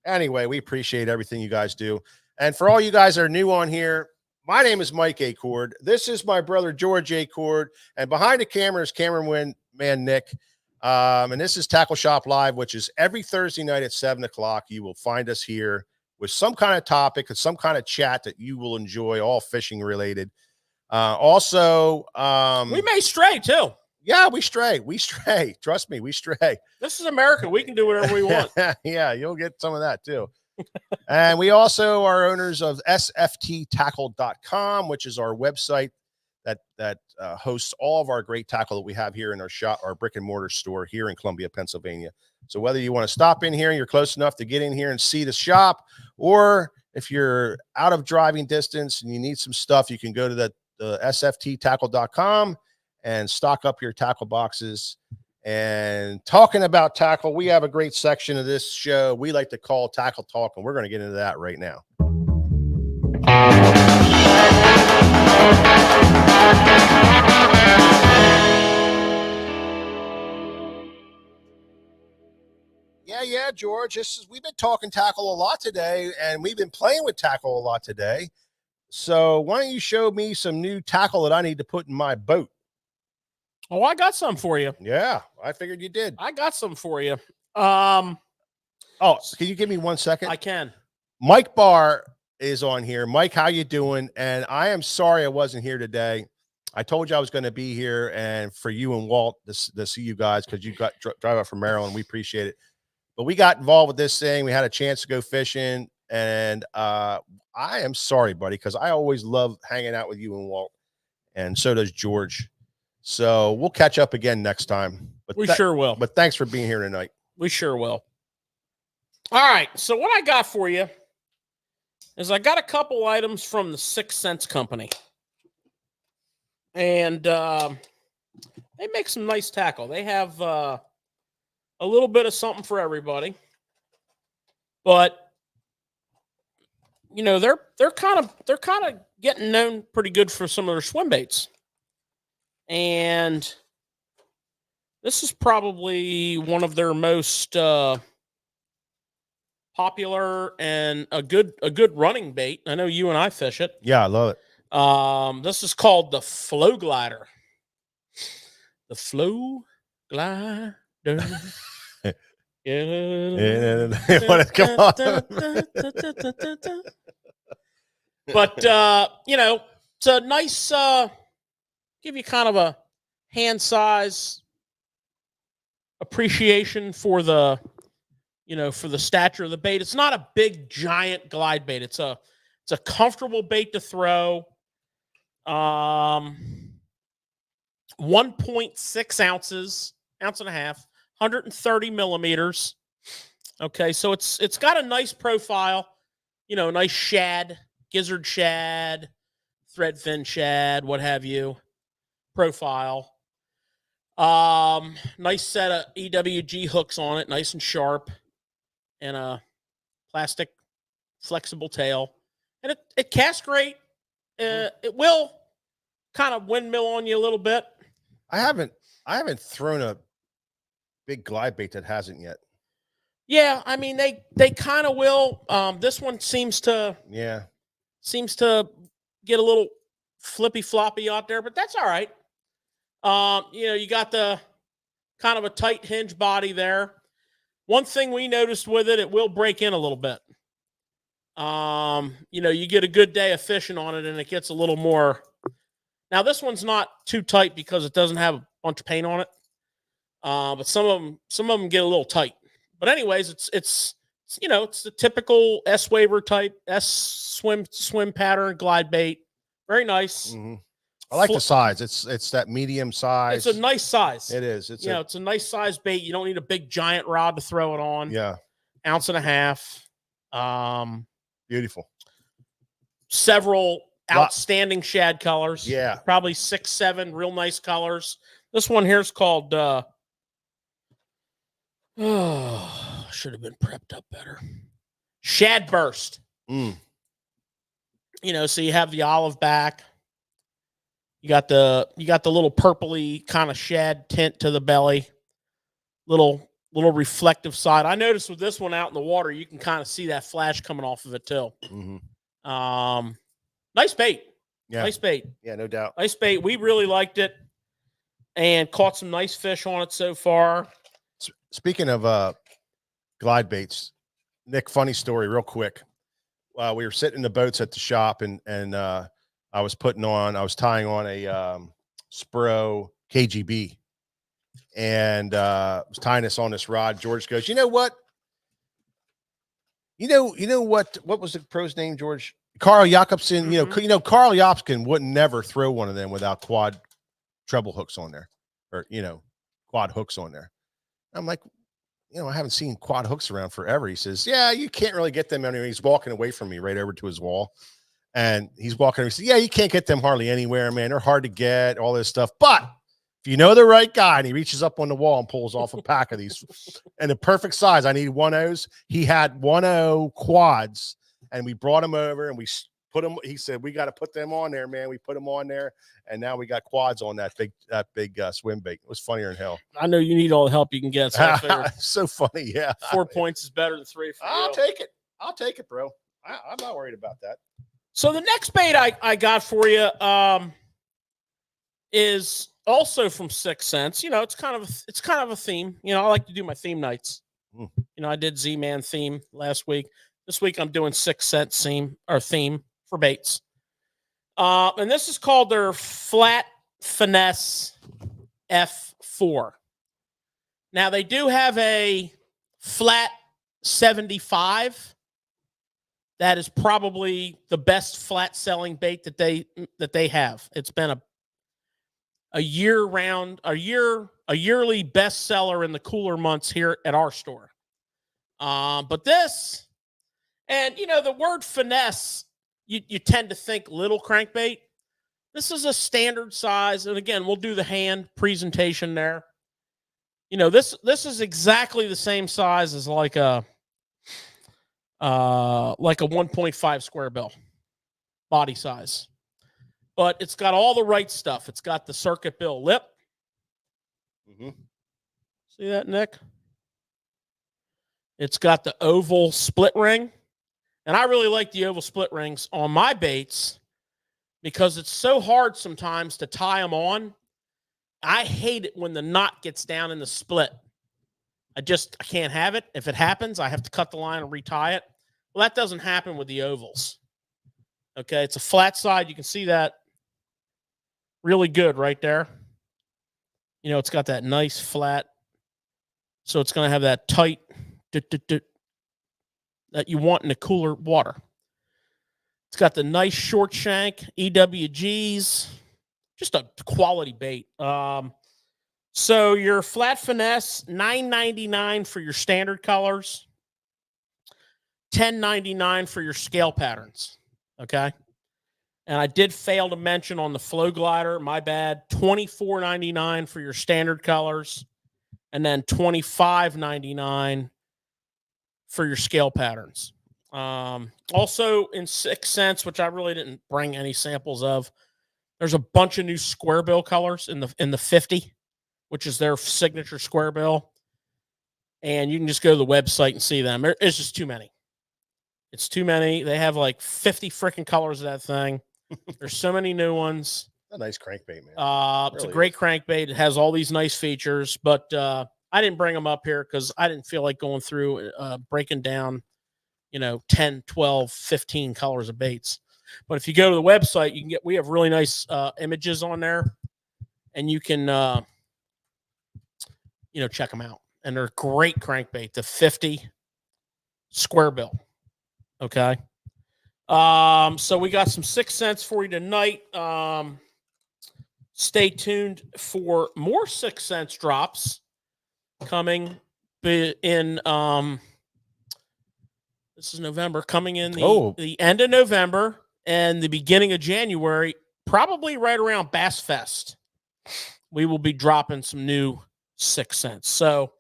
anyway, we appreciate everything you guys do. And for all you guys that are new on here, my name is Mike Acord. This is my brother George Acord, and behind the camera is cameraman Nick. And this is Tackle Shop Live, which is every Thursday night at 7:00. You will find us here with some kind of topic and some kind of chat that you will enjoy, all fishing related. Also, we may stray too. Yeah, we stray. Trust me, we stray. This is America. We can do whatever we want. Yeah, you'll get some of that too. And we also are owners of sfttackle.com, which is our website that hosts all of our great tackle that we have here in our shop, our brick and mortar store here in Columbia, Pennsylvania. So whether you want to stop in here, you're close enough to get in here and see the shop, or if you're out of driving distance and you need some stuff, you can go to the sfttackle.com and stock up your tackle boxes And talking about tackle, we have a great section of this show we like to call Tackle Talk, and we're going to get into that right now. Yeah, George. We've been talking tackle a lot today, and we've been playing with tackle a lot today. So why don't you show me some new tackle that I need to put in my boat? Oh, I got some for you. Yeah, I figured you did. I got some for you. Oh, can you give me 1 second? I can. Mike Barr is on here. Mike, how you doing? And I am sorry I wasn't here today. I told you I was going to be here, and for you and Walt to see you guys, because you got drive out from Maryland. We appreciate it. But we got involved with this thing. We had a chance to go fishing, and I am sorry, buddy, because I always love hanging out with you and Walt, and so does George. So we'll catch up again next time. But we sure will. But thanks for being here tonight. We sure will. All right. So what I got for you is I got a couple items from the 6 Cents Company. And they make some nice tackle. They have a little bit of something for everybody. But you know, they're kind of getting known pretty good for some of their swim baits. And this is probably one of their most popular and a good running bait. I know you and I fish it. Yeah, I love it. This is called the Flow Glider. The Flow Glider. Come on. But you know, it's a nice give you kind of a hand size appreciation for the, you know, for the stature of the bait. It's not a big giant glide bait. It's a comfortable bait to throw. 1.6 ounces, ounce and a half, 130 millimeters. Okay, so it's got a nice profile, you know, nice shad, gizzard shad, threadfin shad, what have you, profile. Nice set of EWG hooks on it, nice and sharp, and a plastic flexible tail. And it casts great. It will kind of windmill on you a little bit. I haven't thrown a big glide bait that hasn't yet. Yeah, I mean they kind of will. This one seems to get a little flippy floppy out there, but that's all right. You know, you got the kind of a tight hinge body there. One thing we noticed with it will break in a little bit. You know, you get a good day of fishing on it and it gets a little more. Now this one's not too tight because it doesn't have a bunch of paint on it. But some of them get a little tight. But anyways, it's you know, it's the typical S waver type S swim pattern glide bait. Very nice. Mm-hmm. I like the size. It's that medium size. It's a nice size. It is. It's a nice size bait. You don't need a big giant rod to throw it on. Yeah. Ounce and a half. Beautiful. Several outstanding shad colors. Yeah. Probably 6, 7 real nice colors. This one here is called should have been prepped up better. Shad Burst. Mm. You know, so you have the olive back. You got the little purpley kind of shad tint to the belly. Little reflective side. I noticed with this one out in the water, you can kind of see that flash coming off of it too. Mm-hmm. Nice bait. Yeah. Nice bait. Yeah, no doubt. Nice bait. We really liked it and caught some nice fish on it so far. Speaking of glide baits, Nick, funny story real quick. We were sitting in the boats at the shop and I was tying on a Spro KGB and was tying this on this rod. George goes, you know what? You know what was the pro's name, George? Carl Jakobsen. Mm-hmm. You know, Carl Jakobsen wouldn't never throw one of them without quad treble hooks on there, or quad hooks on there. I'm like, I haven't seen quad hooks around forever. He says, yeah, you can't really get them anywhere. He's walking away from me right over to his wall. And he's walking. He says, yeah, you can't get them hardly anywhere, man. They're hard to get, all this stuff. But If you know the right guy, and he reaches up on the wall and pulls off a pack of these, and the perfect size. I need 1.0s. He had 1.0 quads, and we brought him over and we put them. He said, "We got to put them on there, man." We put them on there, and now we got quads on that big swim bait. It was funnier than hell. I know you need all the help you can get. So I figured so funny, yeah. 4 points is better than 3 for you. I'll take it. I'll take it, bro. I'm not worried about that. So the next bait I got for you is also from 6 Cents. You know, it's kind of a theme. You know, I like to do my theme nights. You know, I did Z-Man theme last week. This week I'm doing 6 Cents theme for baits. And this is called their Flat Finesse F4. Now they do have a flat 75. That is probably the best flat selling bait that they have. It's been a yearly bestseller in the cooler months here at our store. But this, and you know, the word finesse, you tend to think little crankbait. This is a standard size, and again, we'll do the hand presentation there. You know, this is exactly the same size as like a 1.5 square bill body size, but it's got all the right stuff. It's got the circuit bill lip. See that, Nick? It's got the oval split ring, and I really like the oval split rings on my baits because it's so hard sometimes to tie them on. I hate it when the knot gets down in the split. I can't have it. If it happens, I have to cut the line and retie it. Well, that doesn't happen with the ovals. Okay, it's a flat side. You can see that really good right there. You know, it's got that nice flat. So it's going to have that tight that you want in the cooler water. It's got the nice short shank, EWGs, just a quality bait. So your flat finesse, $9.99 for your standard colors, $10.99 for your scale patterns. Okay. And I did fail to mention on the flow glider, my bad, $24.99 for your standard colors, and then $25.99 for your scale patterns. Also in 6 Cents, which I really didn't bring any samples of, there's a bunch of new square bill colors in the 50, which is their signature square bill. And you can just go to the website and see them. It's just too many. It's too many. They have like 50 freaking colors of that thing. There's so many new ones. A nice crankbait, man. It's a great crankbait. It has all these nice features, but I didn't bring them up here because I didn't feel like going through breaking down, 10, 12, 15 colors of baits. But if you go to the website, we have really nice images on there, and you can check them out. And they're great crankbait, the 50 square bill. Okay. So we got some 6 Cents for you tonight. Stay tuned for more 6 Cents drops coming in. This is November, coming in the end of November and the beginning of January, probably right around Bass Fest. We will be dropping some new 6 Cents. So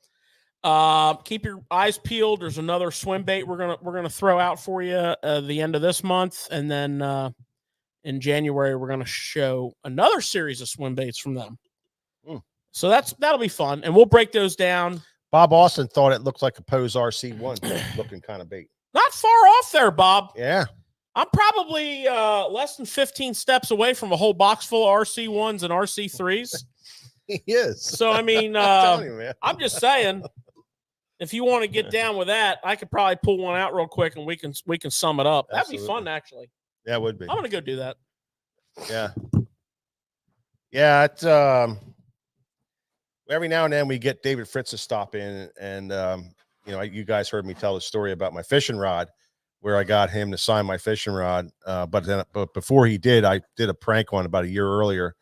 keep your eyes peeled. There's another swim bait we're gonna throw out for you the end of this month, and then in January we're gonna show another series of swim baits from them. So that'll be fun, and we'll break those down. Bob Austin thought it looked like a Pose RC1 looking kind of bait. Not far off there, Bob. Yeah. I'm probably less than 15 steps away from a whole box full of RC1s and RC3s. He is. So, I mean, I'm just saying, if you want to get down with that, I could probably pull one out real quick and we can sum it up. That'd be fun, actually. Yeah, it would be. I'm going to go do that. Yeah. Yeah. It's, every now and then we get David Fritz to stop in, and you guys heard me tell the story about my fishing rod, where I got him to sign my fishing rod. But before he did, I did a prank one about a year earlier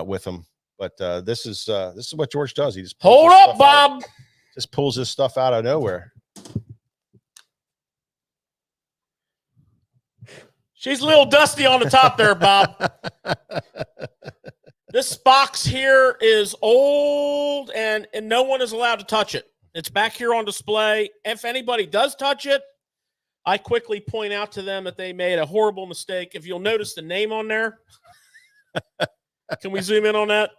with him. But this is what George does. He just hold up, Bob. Just pulls this stuff out of nowhere. She's a little dusty on the top there, Bob. This box here is old, and no one is allowed to touch it. It's back here on display. If anybody does touch it, I quickly point out to them that they made a horrible mistake. If you'll notice the name on there, can we zoom in on that?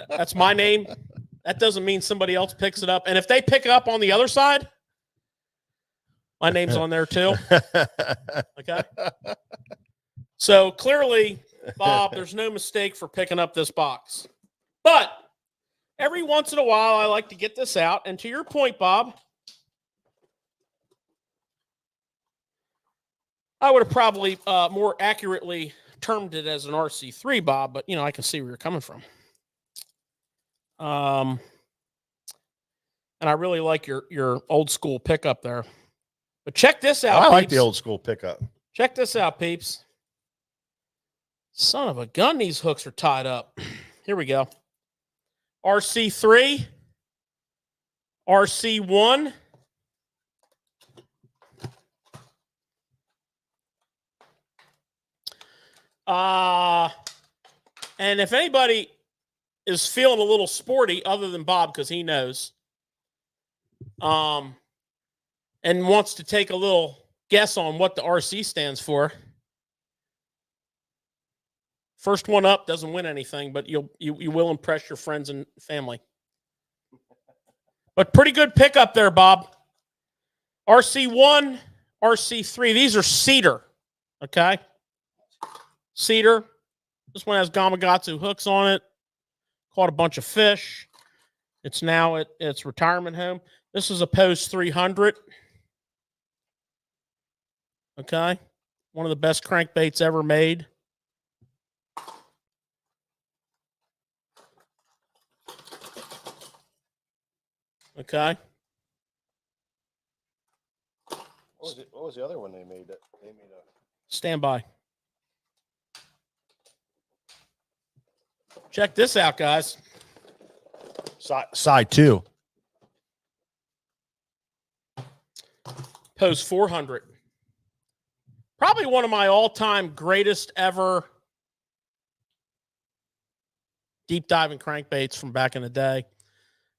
That's my name. That doesn't mean somebody else picks it up. And if they pick it up on the other side, my name's on there too. Okay. So clearly, Bob, there's no mistake for picking up this box. But every once in a while, I like to get this out. And to your point, Bob, I would have probably more accurately termed it as an RC3, Bob, but, I can see where you're coming from. And I really like your old school pickup there. But check this out, I peeps. like the old school pickup. Check this out, peeps. Son of a gun, these hooks are tied up. Here we go. RC3, RC1, and if anybody is feeling a little sporty, other than Bob, because he knows, and wants to take a little guess on what the RC stands for. First one up doesn't win anything, but you will impress your friends and family. But pretty good pickup there, Bob. RC1, RC3. These are cedar, okay? Cedar. This one has Gamakatsu hooks on it. Caught a bunch of fish. It's now at its retirement home. This is a Post 300. Okay? One of the best crankbaits ever made. Okay. What was the other one they made? Stand by. Check this out, guys. Side 2. Post 400. Probably one of my all-time greatest ever deep diving crankbaits from back in the day.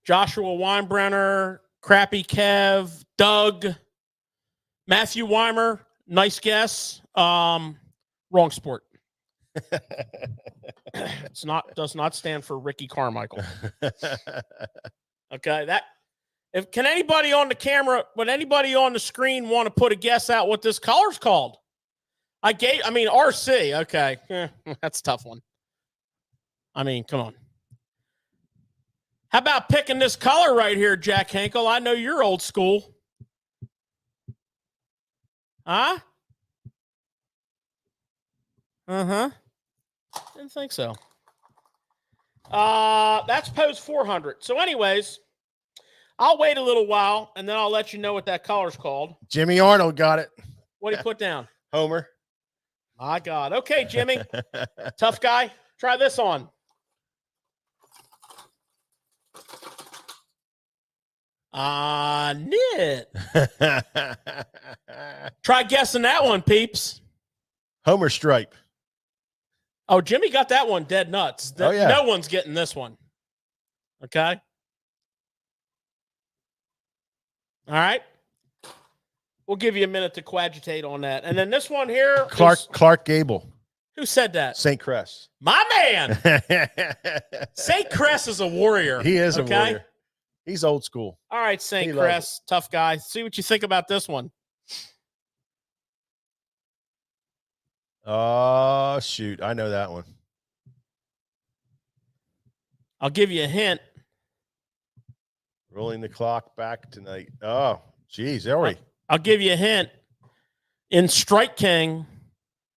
Joshua Weinbrenner, Crappy Kev, Doug, Matthew Weimer. Nice guess. Wrong sport. Does not stand for Ricky Carmichael. Okay, can anybody on the camera, would anybody on the screen want to put a guess out what this color's called? RC. Okay, that's a tough one. Come on. How about picking this color right here, Jack Hinkle? I know you're old school. Huh? Uh-huh. Didn't think so. That's Post 400. So anyways, I'll wait a little while, and then I'll let you know what that color's called. Jimmy Arnold got it. What do you put down? Homer. My God. Okay, Jimmy. Tough guy. Try this on. Knit. Try guessing that one, peeps. Homer stripe. Oh, Jimmy got that one dead nuts. Yeah. No one's getting this one. Okay. All right. We'll give you a minute to coagitate on that. And then this one here. Clark Gable. Who said that? St. Cress. My man. St. Cress is a warrior. He is a warrior. He's old school. All right, St. Cress. Tough guy. See what you think about this one. Oh, shoot. I know that one. I'll give you a hint. Rolling the clock back tonight. Oh, geez. I'll give you a hint. In Strike King,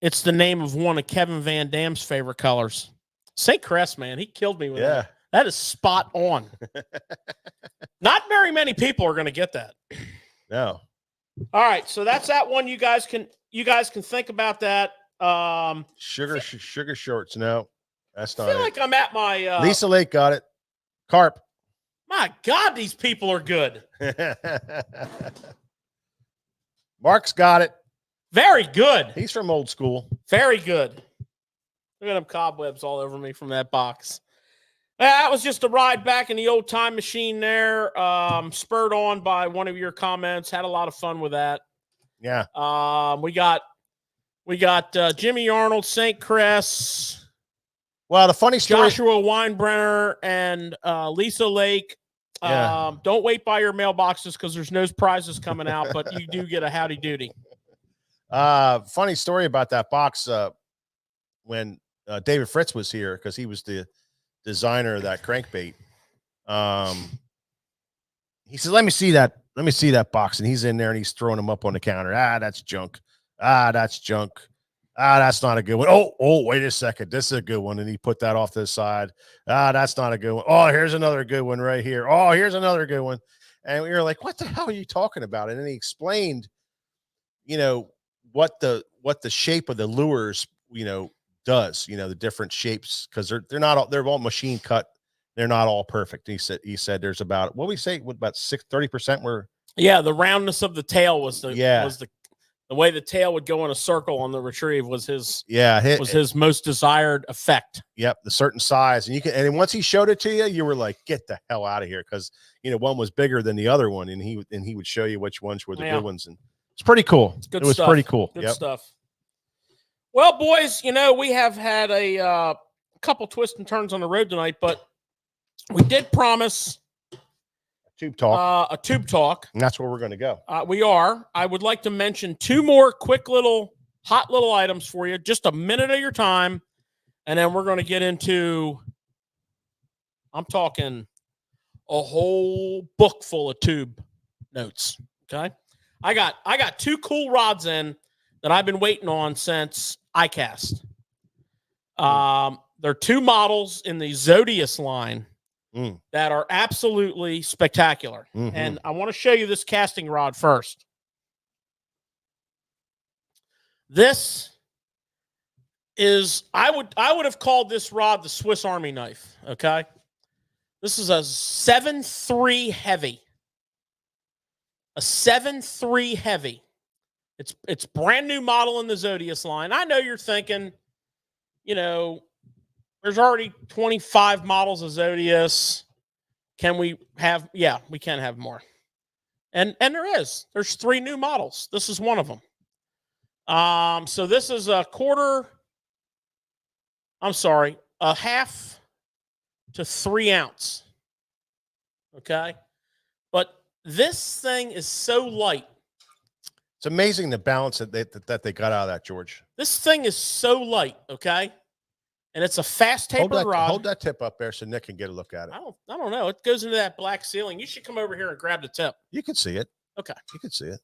it's the name of one of Kevin Van Dam's favorite colors. St. Cress, man. He killed me with that. That is spot on. Not very many people are going to get that. No. All right, so that's that one. You guys can think about that. Sugar shorts. No, that's not. I feel like I'm at my Lisa Lake got it. Carp. My God, these people are good. Mark's got it. Very good. He's from old school. Very good. Look at them cobwebs all over me from that box. That was just a ride back in the old time machine there. Spurred on by one of your comments. Had a lot of fun with that. Yeah. We got Jimmy Arnold, St. Chris. Well, the funny story, Joshua Weinbrenner and Lisa Lake. Yeah. Don't wait by your mailboxes because there's no prizes coming out, but you do get a howdy doody. Funny story about that box. When David Fritz was here, because he was the designer of that crankbait. He said, let me see that box. And he's in there and he's throwing them up on the counter. That's junk. That's junk. That's not a good one. Oh, wait a second. This is a good one. And he put that off to the side. That's not a good one. Oh, here's another good one right here. Oh, here's another good one. And we were like, what the hell are you talking about? And then he explained, what the shape of the lures, does, the different shapes, because they're all machine cut. They're not all perfect. He said there's about, what we say, about 30% were. Yeah. The roundness of the tail was the way the tail would go in a circle on the retrieve was his most desired effect. Yep. The certain size. And and once he showed it to you, you were like, get the hell out of here. Cause one was bigger than the other one. And he would show you which ones were the good ones. And it's pretty cool. It was pretty cool. Good stuff. Well, boys, we have had a couple twists and turns on the road tonight, but we did promise tube talk. A tube talk. And that's where we're going to go. We are. I would like to mention two more quick hot little items for you. Just a minute of your time. And then we're going to get into, I'm talking a whole book full of tube notes. Okay. I got two cool rods in that I've been waiting on since iCast. They're two models in the Zodius line that are absolutely spectacular. Mm-hmm. And I want to show you this casting rod first. This is, I would have called this rod the Swiss Army knife. Okay. This is a 7.3 heavy. A 7.3 heavy. It's brand new model in the Zodius line. I know you're thinking, there's already 25 models of Zodius. Can we have? Yeah, we can have more. And there's 3 new models. This is one of them. So this is a half to 3 ounce. Okay. But this thing is so light. It's amazing the balance that they got out of that, George. This thing is so light, okay? And it's a fast tapered rod. Hold that tip up there so Nick can get a look at it. I don't know. It goes into that black ceiling. You should come over here and grab the tip. You can see it. Okay. You can see it.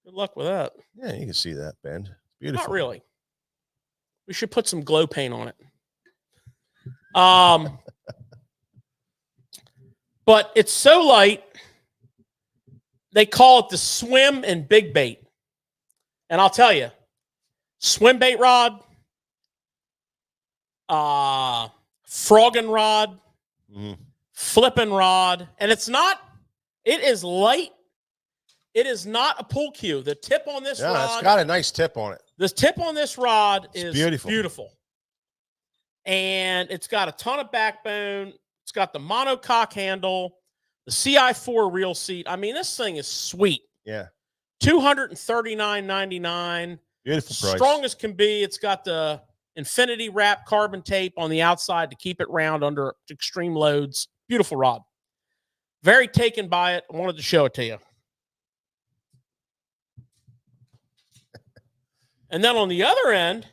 Good luck with that. Yeah, you can see that bend. It's beautiful. Not really. We should put some glow paint on it. But it's so light, they call it the swim and big bait. And I'll tell you, Swimbait Rod, frogging rod, flipping rod, and it is light. It is not a pull cue. The tip on this rod. It's got a nice tip on it. The tip on this rod is beautiful. And it's got a ton of backbone. It's got the monocoque handle, the CI4 reel seat. I mean, this thing is sweet. Yeah. $239.99. Beautiful price. Strong as can be. It's got the infinity wrap carbon tape on the outside to keep it round under extreme loads. Beautiful rod. Very taken by it. I wanted to show it to you. And then on the other end,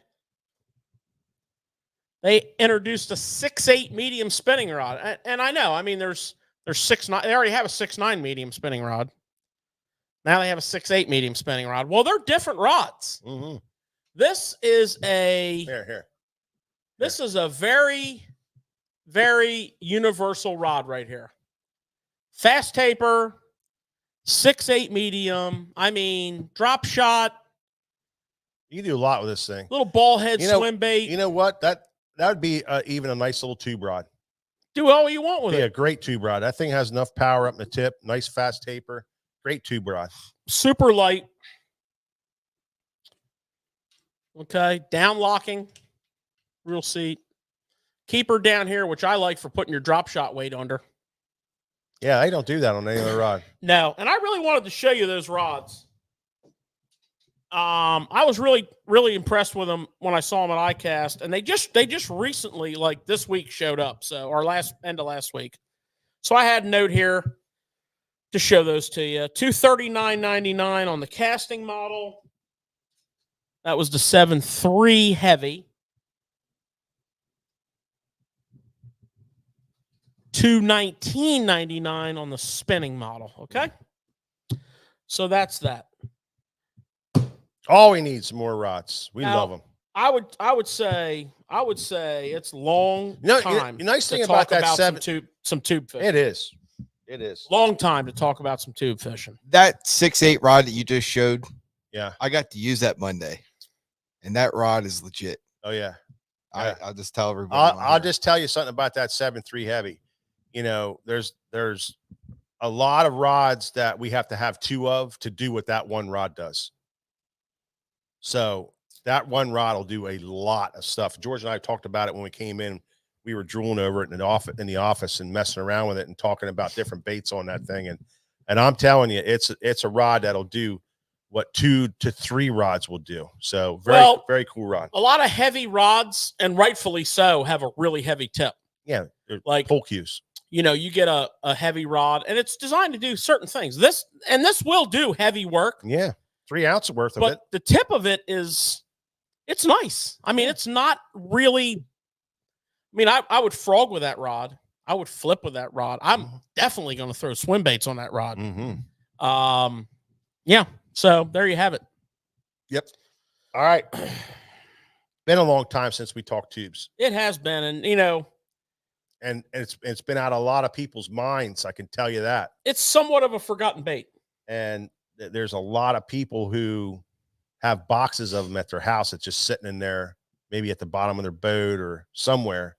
they introduced a 6.8 medium spinning rod. And I know, I mean, there's 6.9. They already have a 6.9 medium spinning rod. Now they have a 6.8 medium spinning rod. Well, they're different rods. Mm-hmm. This is This is a very, very universal rod right here. Fast taper, 6.8 medium. I mean, drop shot. You can do a lot with this thing. Little ball head swim bait. You know what? That would be even a nice little tube rod. Do all you want with it. Yeah, great tube rod. That thing has enough power up in the tip. Nice fast taper. Great tube rod. Super light. Okay, down locking. real seat. Keeper down here, which I like for putting your drop shot weight under. Yeah, I don't do that on any other rod. No, and I really wanted to show you those rods. I was really, really impressed with them when I saw them at iCast, and they just recently, like this week, showed up. So, or end of last week. So I had a note here to show those to you. $239.99 on the casting model. That was the 7.3 heavy. $219.99 on the spinning model. Okay, so that's that. All we need is more rods. We love them. I would say it's long time. The nice thing about that some tube fishing. It is. Long time to talk about some tube fishing. That 6.8 rod that you just showed. Yeah, I got to use that Monday, and that rod is legit. Oh yeah. I'll just tell everybody. I'll just tell you something about that 7.3 heavy. You know, there's a lot of rods that we have to have two of to do what that one rod does. So that one rod will do a lot of stuff. George and I talked about it when we came in. We were drooling over it in the office and messing around with it and talking about different baits on that thing. And I'm telling you, it's a rod that'll do what 2 to 3 rods will do. So very cool rod. A lot of heavy rods, and rightfully so, have a really heavy tip. Yeah, like pull cues. You know, you get a heavy rod, and it's designed to do certain things. This will do heavy work. Yeah, 3 ounces worth of it. But the tip of it it's nice. I mean, it's not really. I mean, I would frog with that rod. I would flip with that rod. I'm definitely going to throw swim baits on that rod. Mm-hmm. Yeah. So there you have it. Yep. All right. Been a long time since we talked tubes. It has been, and you know, and it's been out of a lot of people's minds. I can tell you that it's somewhat of a forgotten bait. And there's a lot of people who have boxes of them at their house that's just sitting in there, maybe at the bottom of their boat or somewhere.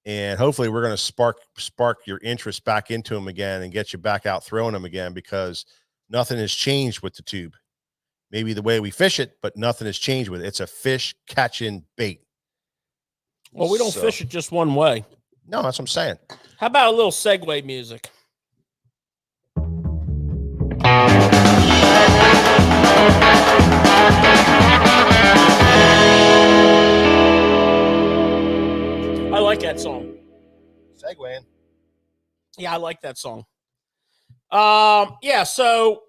And hopefully we're going to spark your interest back into them again and get you back out throwing them again, because nothing has changed with the tube. Maybe the way we fish it, but nothing has changed with it. It's a fish catching bait. Well, we don't fish it just one way. No, that's what I'm saying. How about a little segue music? I like that song. Segueing. Yeah, I like that song. Yeah, so,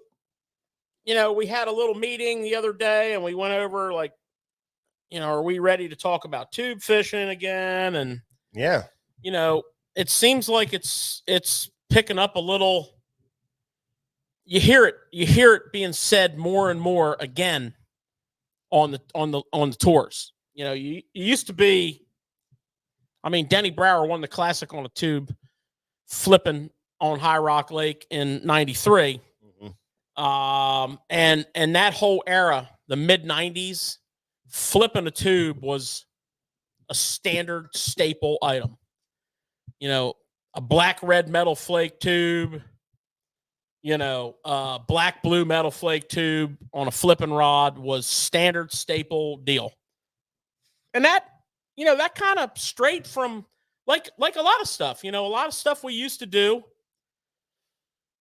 you know, we had a little meeting the other day and we went over, like, you know, are we ready to talk about tube fishing again? And yeah, you know, it seems like it's picking up a little. You hear it being said more and more again on the tours. You know, you used to be. I mean, Denny Brower won the Classic on a tube, flipping on High Rock Lake in '93, and that whole era, the mid '90s, flipping a tube was a standard staple item. You know, a black red metal flake tube, you know, black blue metal flake tube on a flipping rod was standard staple deal. And that, you know, that kind of straight from like a lot of stuff, you know, a lot of stuff we used to do.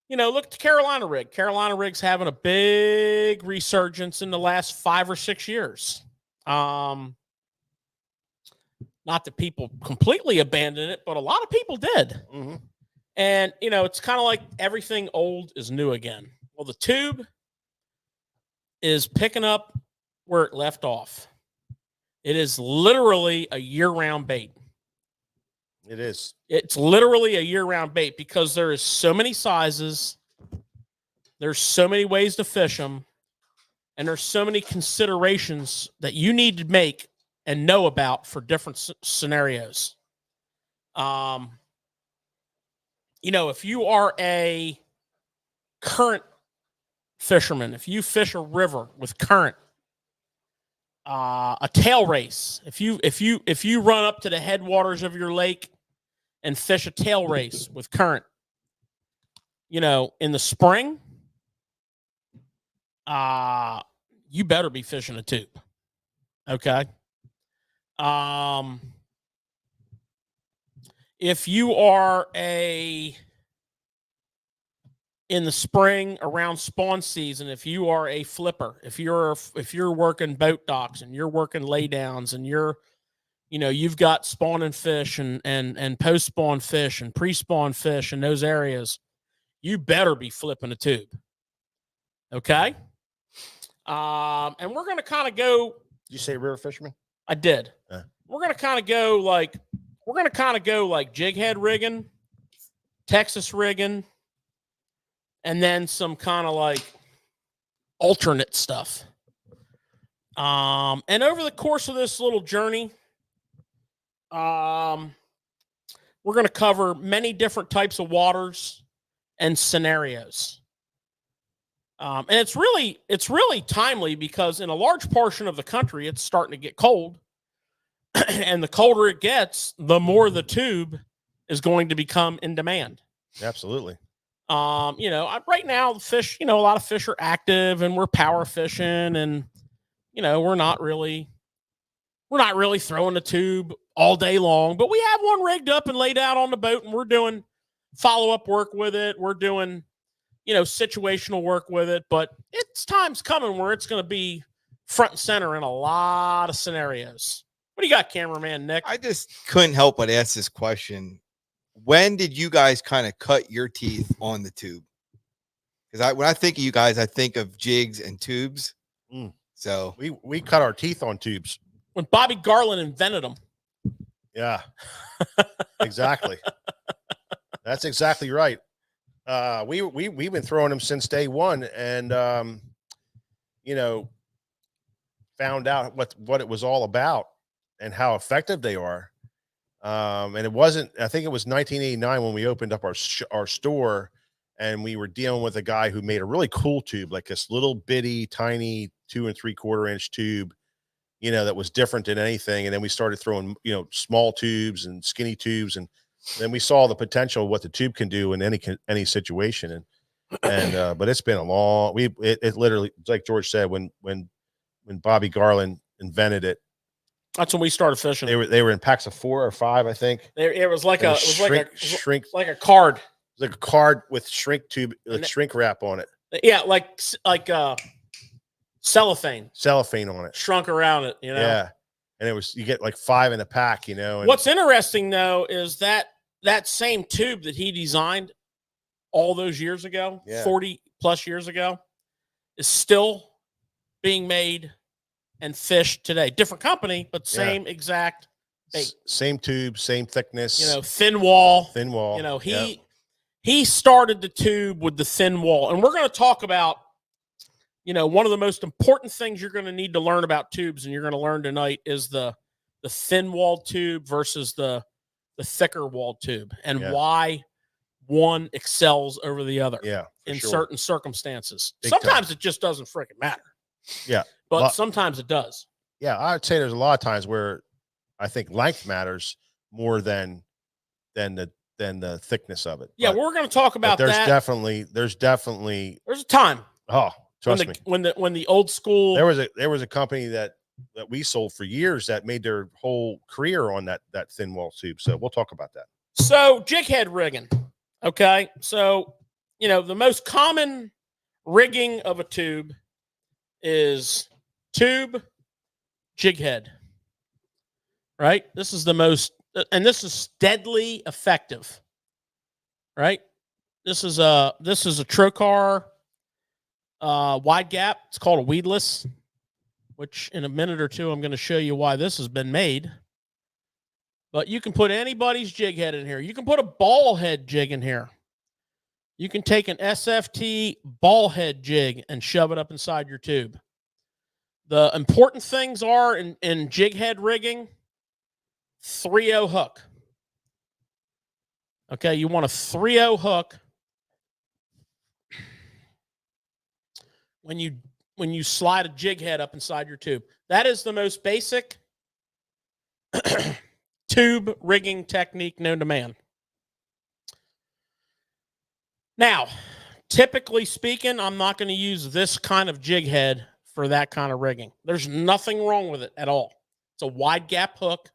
You know, look at the Carolina rig. Carolina rig's having a big resurgence in the last 5 or 6 years. Not that people completely abandoned it, but a lot of people did. Mm-hmm. And, you know, it's kind of like everything old is new again. Well, the tube is picking up where it left off. It is literally a year-round bait. It is. It's literally a year-round bait because there is so many sizes. There's so many ways to fish them. And there's so many considerations that you need to make and know about for different scenarios. You know, if you are a current fisherman, if you fish a river with current, a tail race, if you run up to the headwaters of your lake and fish a tail race with current, you know, in the spring, you better be fishing a tube. Okay. If you are in the spring around spawn season, if you are a flipper, if you're working boat docks and you're working laydowns and you've got spawning fish and post spawn fish and pre-spawn fish in those areas, you better be flipping a tube. Okay. And we're going to kind of go. Did you say river fisherman? I did. We're going to kind of go like jig head rigging, Texas rigging, and then some kind of like alternate stuff. And over the course of this little journey, we're going to cover many different types of waters and scenarios. And it's really timely because in a large portion of the country, it's starting to get cold. And the colder it gets, the more the tube is going to become in demand. Absolutely. Right now the fish, a lot of fish are active and we're power fishing, and we're not really throwing the tube all day long, but we have one rigged up and laid out on the boat, and we're doing follow-up work with it. We're doing situational work with it, but it's time's coming where it's going to be front and center in a lot of scenarios. What do you got, cameraman Nick? I just couldn't help but ask this question. When did you guys kind of cut your teeth on the tube? Because when I think of you guys, I think of jigs and tubes. So we cut our teeth on tubes when Bobby Garland invented them. Yeah, exactly. That's exactly right. We've been throwing them since day one, and found out what it was all about and how effective they are. And it wasn't, I think it was 1989 when we opened up our store, and we were dealing with a guy who made a really cool tube, like this little bitty, tiny 2 3/4 inch tube, that was different than anything. And then we started throwing, small tubes and skinny tubes. And then we saw the potential of what the tube can do in any situation. But it's been a long, it literally, like George said, when Bobby Garland invented it, that's when we started fishing. They were in packs of 4 or 5, I think. It was like a card. It was like a card with shrink wrap on it. Yeah, like cellophane on it, shrunk around it. Yeah, and you get like 5 in a pack. And what's interesting though is that same tube that he designed all those years ago, 40 plus years ago, is still being made and fished today. Different company, but same exact bait. Same tube, same thickness. Thin wall. He started the tube with the thin wall. And we're going to talk about, one of the most important things you're going to need to learn about tubes, and you're going to learn tonight, is the thin wall tube versus the thicker wall tube, and why one excels over the other in certain circumstances. Sometimes it just doesn't freaking matter. Yeah. But sometimes it does. Yeah, I would say there's a lot of times where I think length matters more than the thickness of it. Yeah, we're going to talk about there's that. There's definitely a time. Oh, trust me. When the old school, there was a company that we sold for years that made their whole career on that thin wall tube. So we'll talk about that. So jig head rigging. Okay, so the most common rigging of a tube is tube, jig head, right? This is the most, and this is deadly effective, right? This is a Trocar wide gap. It's called a weedless, which in a minute or two I'm going to show you why this has been made. But you can put anybody's jig head in here. You can put a ball head jig in here. You can take an SFT ball head jig and shove it up inside your tube. The important things are in jig head rigging, 3/0 hook. Okay, you want a 3/0 hook when you slide a jig head up inside your tube. That is the most basic tube rigging technique known to man. Now, typically speaking, I'm not going to use this kind of jig head for that kind of rigging. There's nothing wrong with it at all. It's a wide gap hook.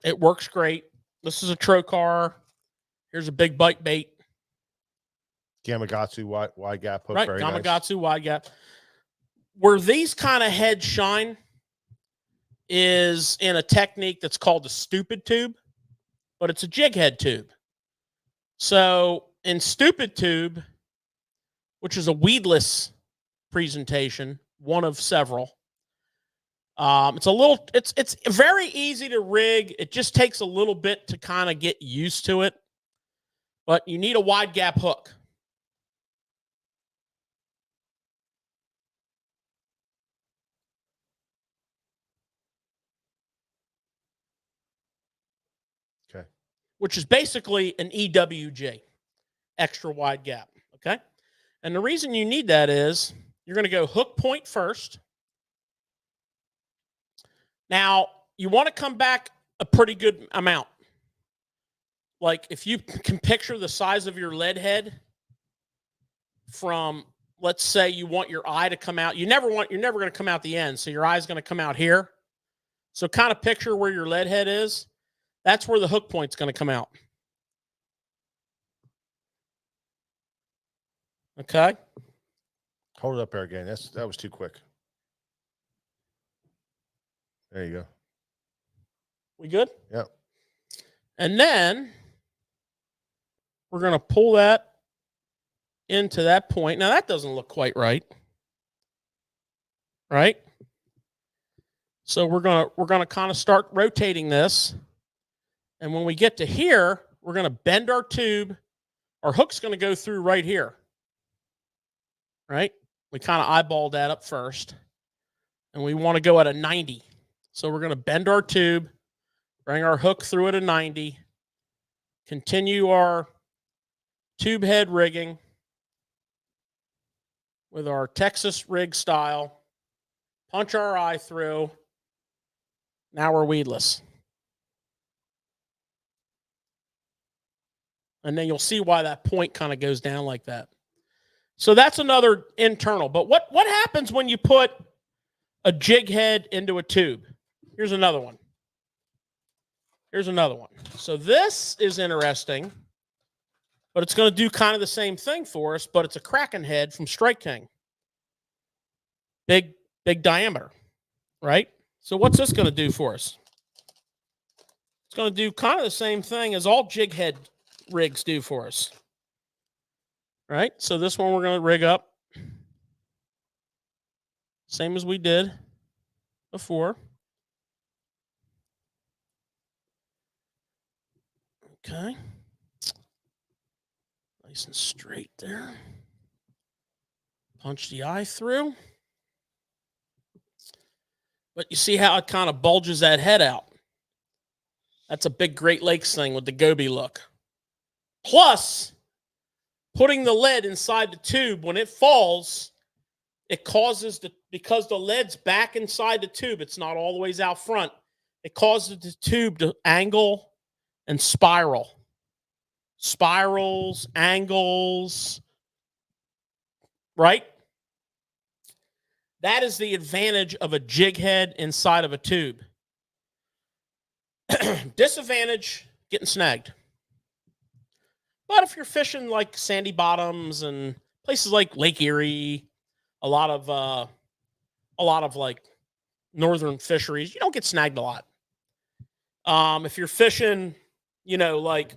It works great. This is a trocar. Here's a big bite bait. Gamakatsu wide gap hook. Right, Very Gamakatsu wide gap. Where these kind of heads shine is in a technique that's called the stupid tube, but it's a jig head tube. So in stupid tube, which is a weedless presentation, one of several, it's very easy to rig. It just takes a little bit to kind of get used to it, but you need a wide gap hook. Okay. Which is basically an EWG, extra wide gap. Okay. And the reason you need that is you're going to go hook point first. Now, you want to come back a pretty good amount. Like if you can picture the size of your lead head from, let's say you want your eye to come out. You're never going to come out the end. So your eye's going to come out here. So kind of picture where your lead head is. That's where the hook point's going to come out. Okay. Hold it up there again. That was too quick. There you go. We good? Yep. And then we're going to pull that into that point. Now that doesn't look quite right. Right? So we're going to kind of start rotating this. And when we get to here, we're going to bend our tube. Our hook's going to go through right here. Right? We kind of eyeballed that up first. And we want to go at a 90. So we're going to bend our tube, bring our hook through at a 90, continue our tube head rigging with our Texas rig style, punch our eye through. Now we're weedless. And then you'll see why that point kind of goes down like that. So that's another internal. But what happens when you put a jig head into a tube? Here's another one. Here's another one. So this is interesting, but it's going to do kind of the same thing for us, but it's a Kraken head from Strike King. Big diameter, right? So what's this going to do for us? It's going to do kind of the same thing as all jig head rigs do for us. Right? So this one we're going to rig up. Same as we did before. Okay. Nice and straight there. Punch the eye through. But you see how it kind of bulges that head out. That's a big Great Lakes thing with the goby look. Plus, putting the lead inside the tube, when it falls, it causes because the lead's back inside the tube, it's not all the ways out front, it causes the tube to angle and spiral. Spirals, angles, right? That is the advantage of a jig head inside of a tube. Disadvantage, getting snagged. But if you're fishing like sandy bottoms and places like Lake Erie, a lot of like northern fisheries, you don't get snagged a lot. If you're fishing, like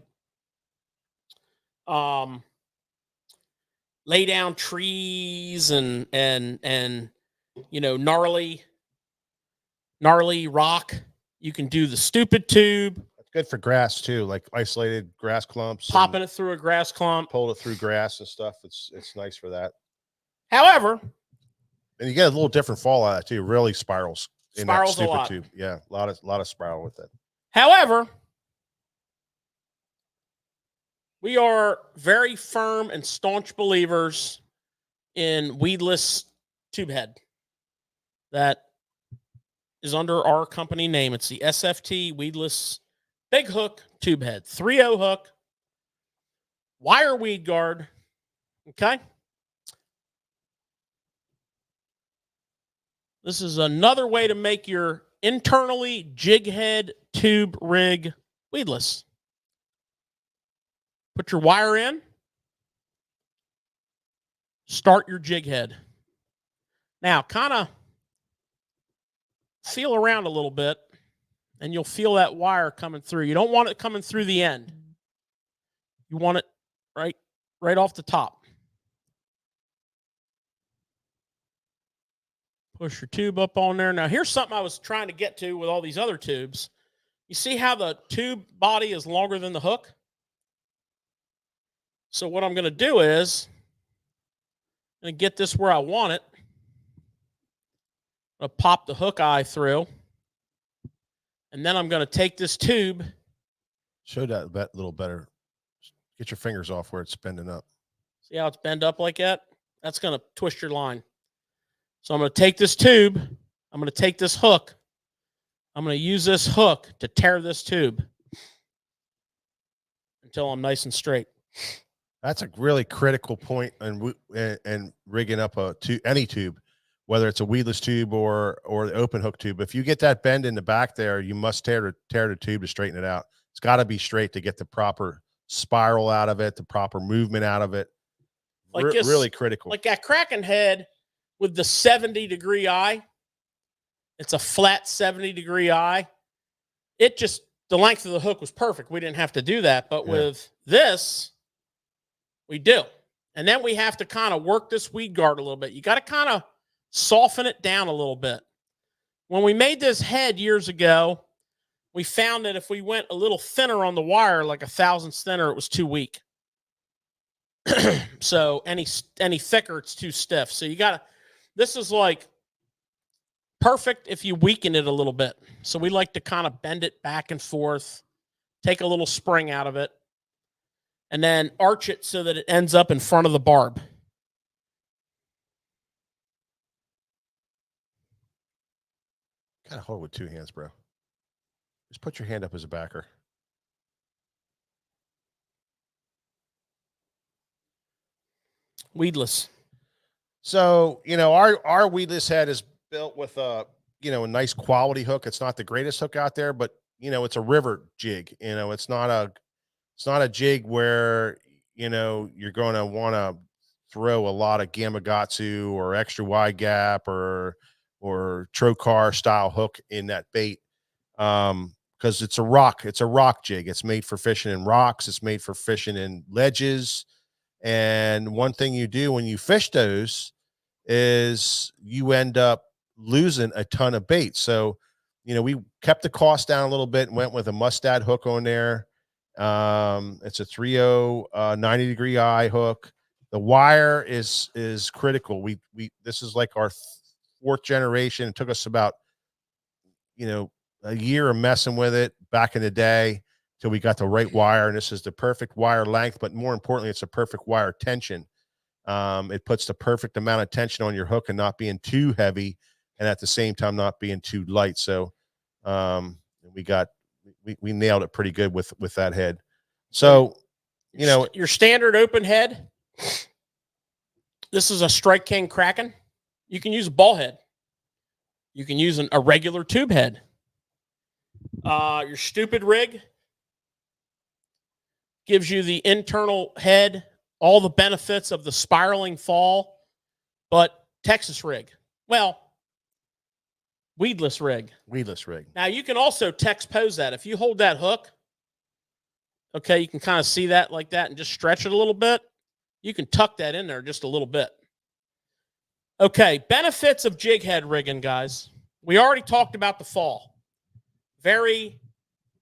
lay down trees and gnarly rock, you can do the stupid tube. It's good for grass too, like isolated grass clumps. Popping it through a grass clump. Pull it through grass and stuff. It's nice for that. However, and you get a little different fall out of it too. Really spirals in that spirals a stupid lot. tube. Yeah, a lot of spiral with it. However, we are very firm and staunch believers in weedless tube head that is under our company name. It's the SFT weedless big hook tube head, 3/0 hook, wire weed guard. Okay. This is another way to make your internally jig head tube rig weedless. Put your wire in. Start your jig head. Now, kind of feel around a little bit, and you'll feel that wire coming through. You don't want it coming through the end. You want it right off the top. Push your tube up on there. Now, here's something I was trying to get to with all these other tubes. You see how the tube body is longer than the hook? So what I'm going to do is I'm going to get this where I want it. I'm going to pop the hook eye through. And then I'm going to take this tube. Show that a little better. Get your fingers off where it's bending up. See how it's bent up like that? That's going to twist your line. So I'm going to take this tube. I'm going to take this hook. I'm going to use this hook to tear this tube until I'm nice and straight. That's a really critical point and rigging up any tube, whether it's a weedless tube or the open hook tube. If you get that bend in the back there, you must tear the tube to straighten it out. It's got to be straight to get the proper spiral out of it, the proper movement out of it. Like this, really critical. Like that Kraken head with the 70-degree eye. It's a flat 70-degree eye. It just, the length of the hook was perfect. We didn't have to do that. But with this, we do. And then we have to kind of work this weed guard a little bit. You got to kind of soften it down a little bit. When we made this head years ago, we found that if we went a little thinner on the wire, like 1/1000 thinner, it was too weak. So any thicker, it's too stiff. So you got to, this is like perfect if you weaken it a little bit. So we like to kind of bend it back and forth, take a little spring out of it, and then arch it so that it ends up in front of the barb. Kind of hold it with two hands, bro. Just put your hand up as a backer. Weedless. So, our weedless head is built with a nice quality hook. It's not the greatest hook out there, but it's a river jig. It's not a jig where, you're going to want to throw a lot of Gamakatsu or extra wide gap or trocar style hook in that bait. Because it's a rock jig. It's made for fishing in rocks. It's made for fishing in ledges. And one thing you do when you fish those is you end up losing a ton of bait. So, we kept the cost down a little bit and went with a Mustad hook on there. It's a 3/0 90-degree eye hook. The wire is critical. We this is like our fourth generation. It took us about, a year of messing with it back in the day till we got the right wire. And this is the perfect wire length, but more importantly, it's a perfect wire tension. It puts the perfect amount of tension on your hook and not being too heavy, and at the same time not being too light. So we nailed it pretty good with that head. So your standard open head, this is a Strike King Kraken. You can use a ball head. You can use a regular tube head. Your stupid rig gives you the internal head, all the benefits of the spiraling fall, but Texas rig. Well, weedless rig. Weedless rig. Now, you can also text pose that. If you hold that hook, okay, you can kind of see that like that and just stretch it a little bit. You can tuck that in there just a little bit. Okay, benefits of jig head rigging, guys. We already talked about the fall. Very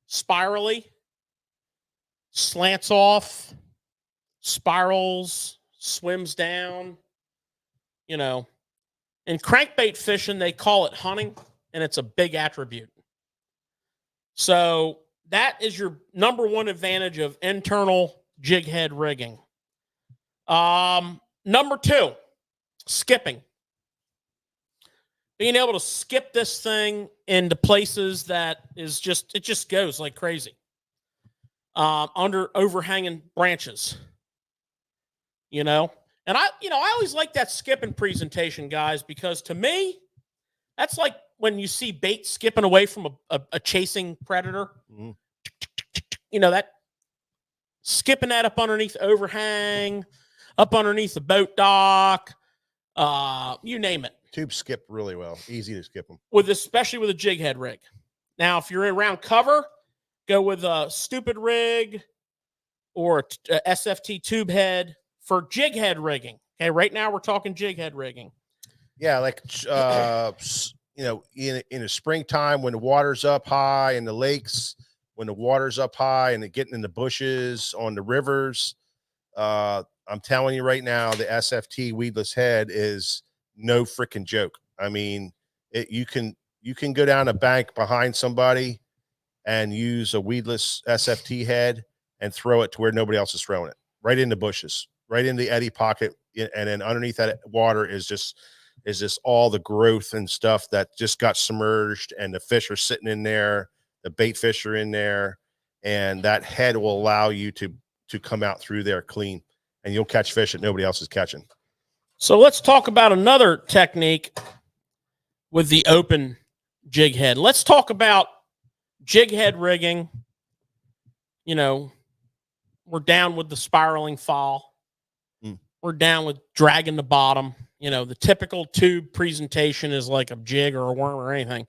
spirally, slants off, spirals, swims down, In crankbait fishing, they call it hunting, and it's a big attribute. So that is your number one advantage of internal jig head rigging. Number two, skipping. Being able to skip this thing into places that it just goes like crazy. Under overhanging branches. And I always like that skipping presentation, guys, because to me, That's like when you see bait skipping away from a chasing predator. Mhm. You know, that skipping that up underneath overhang, up underneath the boat dock, you name it. Tubes skip really well. Easy to skip them. Especially with a jig head rig. Now, if you're around cover, go with a stupid rig or a SFT tube head for jig head rigging. Okay, right now we're talking jig head rigging. Yeah, like you know, in the springtime when the water's up high in the lakes, when the water's up high and getting in the bushes on the rivers, I'm telling you right now, the SFT weedless head is no freaking joke. I mean, you can go down a bank behind somebody and use a weedless SFT head and throw it to where nobody else is throwing it, right in the bushes, right in the eddy pocket, and then underneath that water is just all the growth and stuff that just got submerged, and the fish are sitting in there, the bait fish are in there, and that head will allow you to come out through there clean, and you'll catch fish that nobody else is catching. So let's talk about another technique with the open jig head. Let's talk about jig head rigging. You know, we're down with the spiraling fall. We're down with dragging the bottom. You know, the typical tube presentation is like a jig or a worm or anything.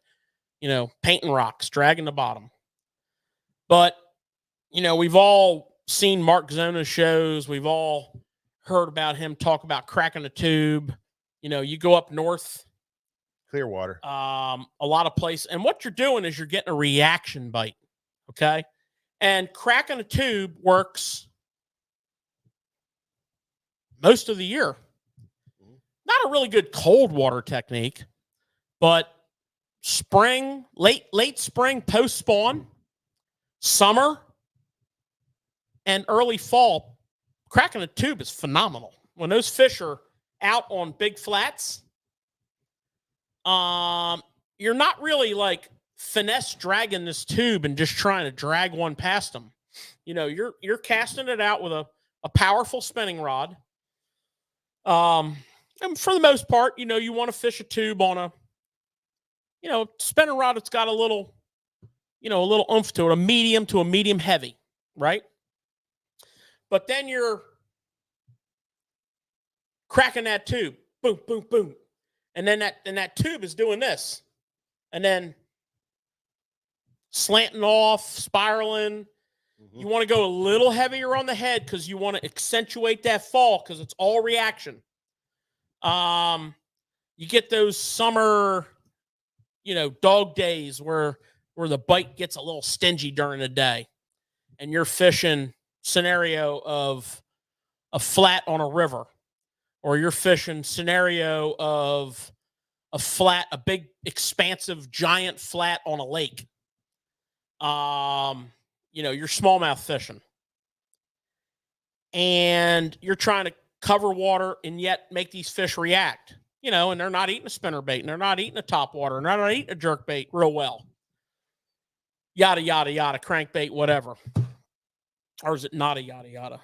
You know, painting rocks, dragging the bottom. But, you know, we've all seen Mark Zona's shows. We've all heard about him talk about cracking a tube. You know, you go up north, Clearwater, a lot of places, and what you're doing is you're getting a reaction bite. Okay. And cracking a tube works most of the year. Not a really good cold water technique, but spring, late spring, post spawn, summer, and early fall, cracking a tube is phenomenal. When those fish are out on big flats, you're not really like finesse dragging this tube and just trying to drag one past them. You know, you're casting it out with a powerful spinning rod. And for the most part, you know, you want to fish a tube on a, you know, spinning rod that's got a little oomph to it, a medium heavy, right? But then you're cracking that tube, boom, boom, boom. And then that tube is doing this. And then slanting off, spiraling. You want to go a little heavier on the head because you want to accentuate that fall because it's all reaction. You get those summer, you know, dog days where the bite gets a little stingy during the day, and you're fishing scenario of a flat on a river, or you're fishing scenario of a big, expansive, giant flat on a lake. You know, you're smallmouth fishing, and you're trying to cover water and yet make these fish react, you know, and they're not eating a spinner bait, and they're not eating a top water, and they're not eating a jerk bait real well. Yada, yada, yada, crankbait, whatever. Or is it nada, yada, yada?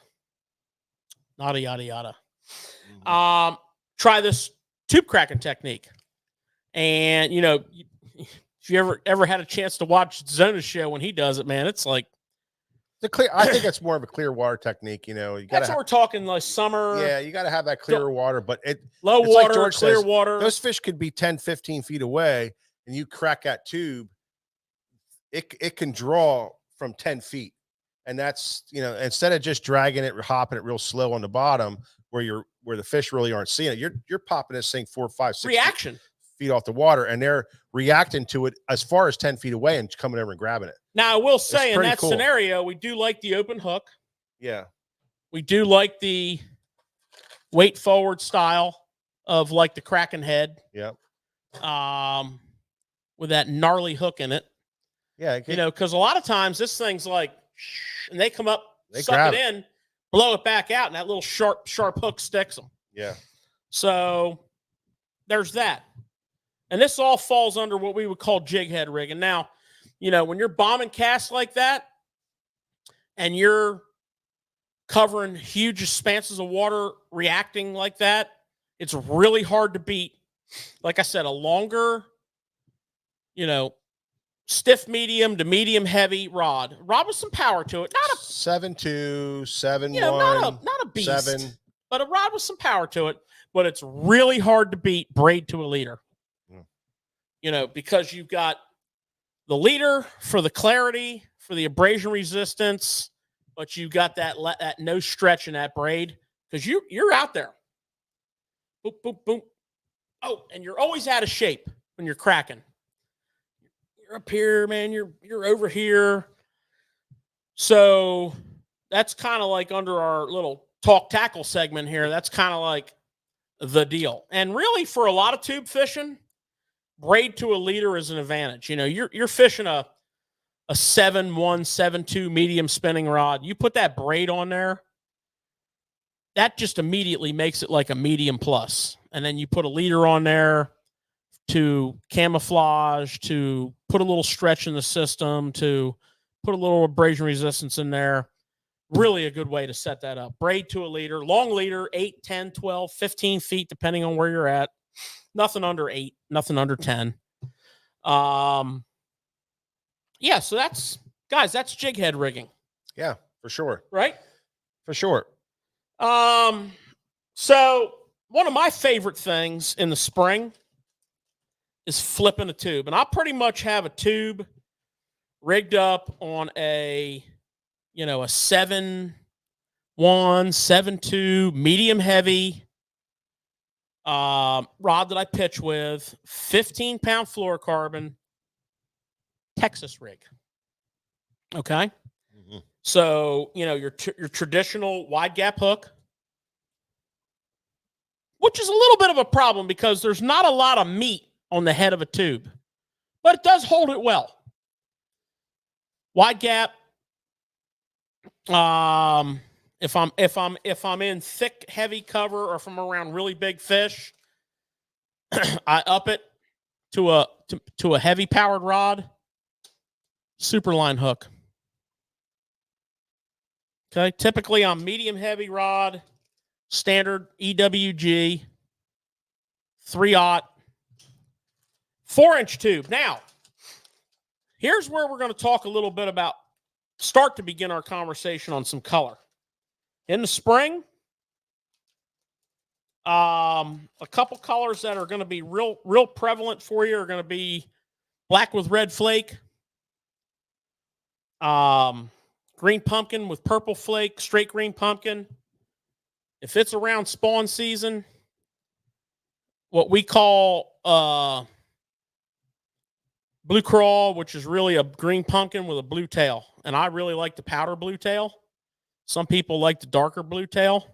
Nada, yada, yada. Try this tube cracking technique. And, you know, if you ever had a chance to watch Zona's show when he does it, man, it's like, I think it's more of a clear water technique. You know, that's what we're talking, like summer. Yeah, you got to have that clear water, but low it's water, like George clear says, water. Those fish could be 10, 15 feet away, and you crack that tube, it can draw from 10 feet. And that's, you know, instead of just dragging it, hopping it real slow on the bottom where the fish really aren't seeing it, you're popping this thing 4, 5, 6 reaction feet off the water, and they're reacting to it as far as 10 feet away and coming over and grabbing it. Now, I will say in that cool scenario, we do like the open hook. Yeah. We do like the weight forward style of like the Kraken head. Yep. With that gnarly hook in it. Yeah. You know, because a lot of times this thing's like, and they come up, They suck grab it in, blow it back out, and that little sharp hook sticks them. Yeah. So there's that. And this all falls under what we would call jig head rigging. Now, you know, when you're bombing casts like that and you're covering huge expanses of water reacting like that, it's really hard to beat. Like I said, a longer you know, stiff medium to medium heavy rod. Rod with some power to it. Not a 7.2, 7.1, you know, not a beast, 7. but a rod with some power to it. But it's really hard to beat braid to a leader. Mm. You know, because you've got the leader for the clarity, for the abrasion resistance, but you got that no stretch in that braid because you're out there. Boop, boop, boop. Oh, and you're always out of shape when you're cracking. You're up here, man. You're over here. So that's kind of like under our little talk tackle segment here. That's kind of like the deal. And really, for a lot of tube fishing, braid to a leader is an advantage. You know, you're fishing a 7.1, 7.2 medium spinning rod. You put that braid on there, that just immediately makes it like a medium plus. And then you put a leader on there to camouflage, to put a little stretch in the system, to put a little abrasion resistance in there. Really a good way to set that up. Braid to a leader, long leader, 8, 10, 12, 15 feet, depending on where you're at. Nothing under 8, nothing under 10. Yeah, so that's jig head rigging. Yeah, for sure. Right? For sure. So one of my favorite things in the spring is flipping a tube. And I pretty much have a tube rigged up on a 7.1, 7.2 medium heavy rod that I pitch with, 15-pound fluorocarbon Texas rig. Okay. Mm-hmm. So, your traditional wide gap hook, which is a little bit of a problem because there's not a lot of meat on the head of a tube, but it does hold it well. Wide gap. If I'm in thick, heavy cover, or if I'm around really big fish, I up it to a heavy powered rod. Superline hook. Okay, typically I'm medium heavy rod, standard EWG, 3/0, 4-inch tube. Now, here's where we're going to talk a little bit about, start to begin our conversation on some color. In the spring, a couple colors that are going to be real prevalent for you are going to be black with red flake, green pumpkin with purple flake, straight green pumpkin. If it's around spawn season, what we call blue crawl, which is really a green pumpkin with a blue tail. And I really like the powder blue tail. Some people like the darker blue tail.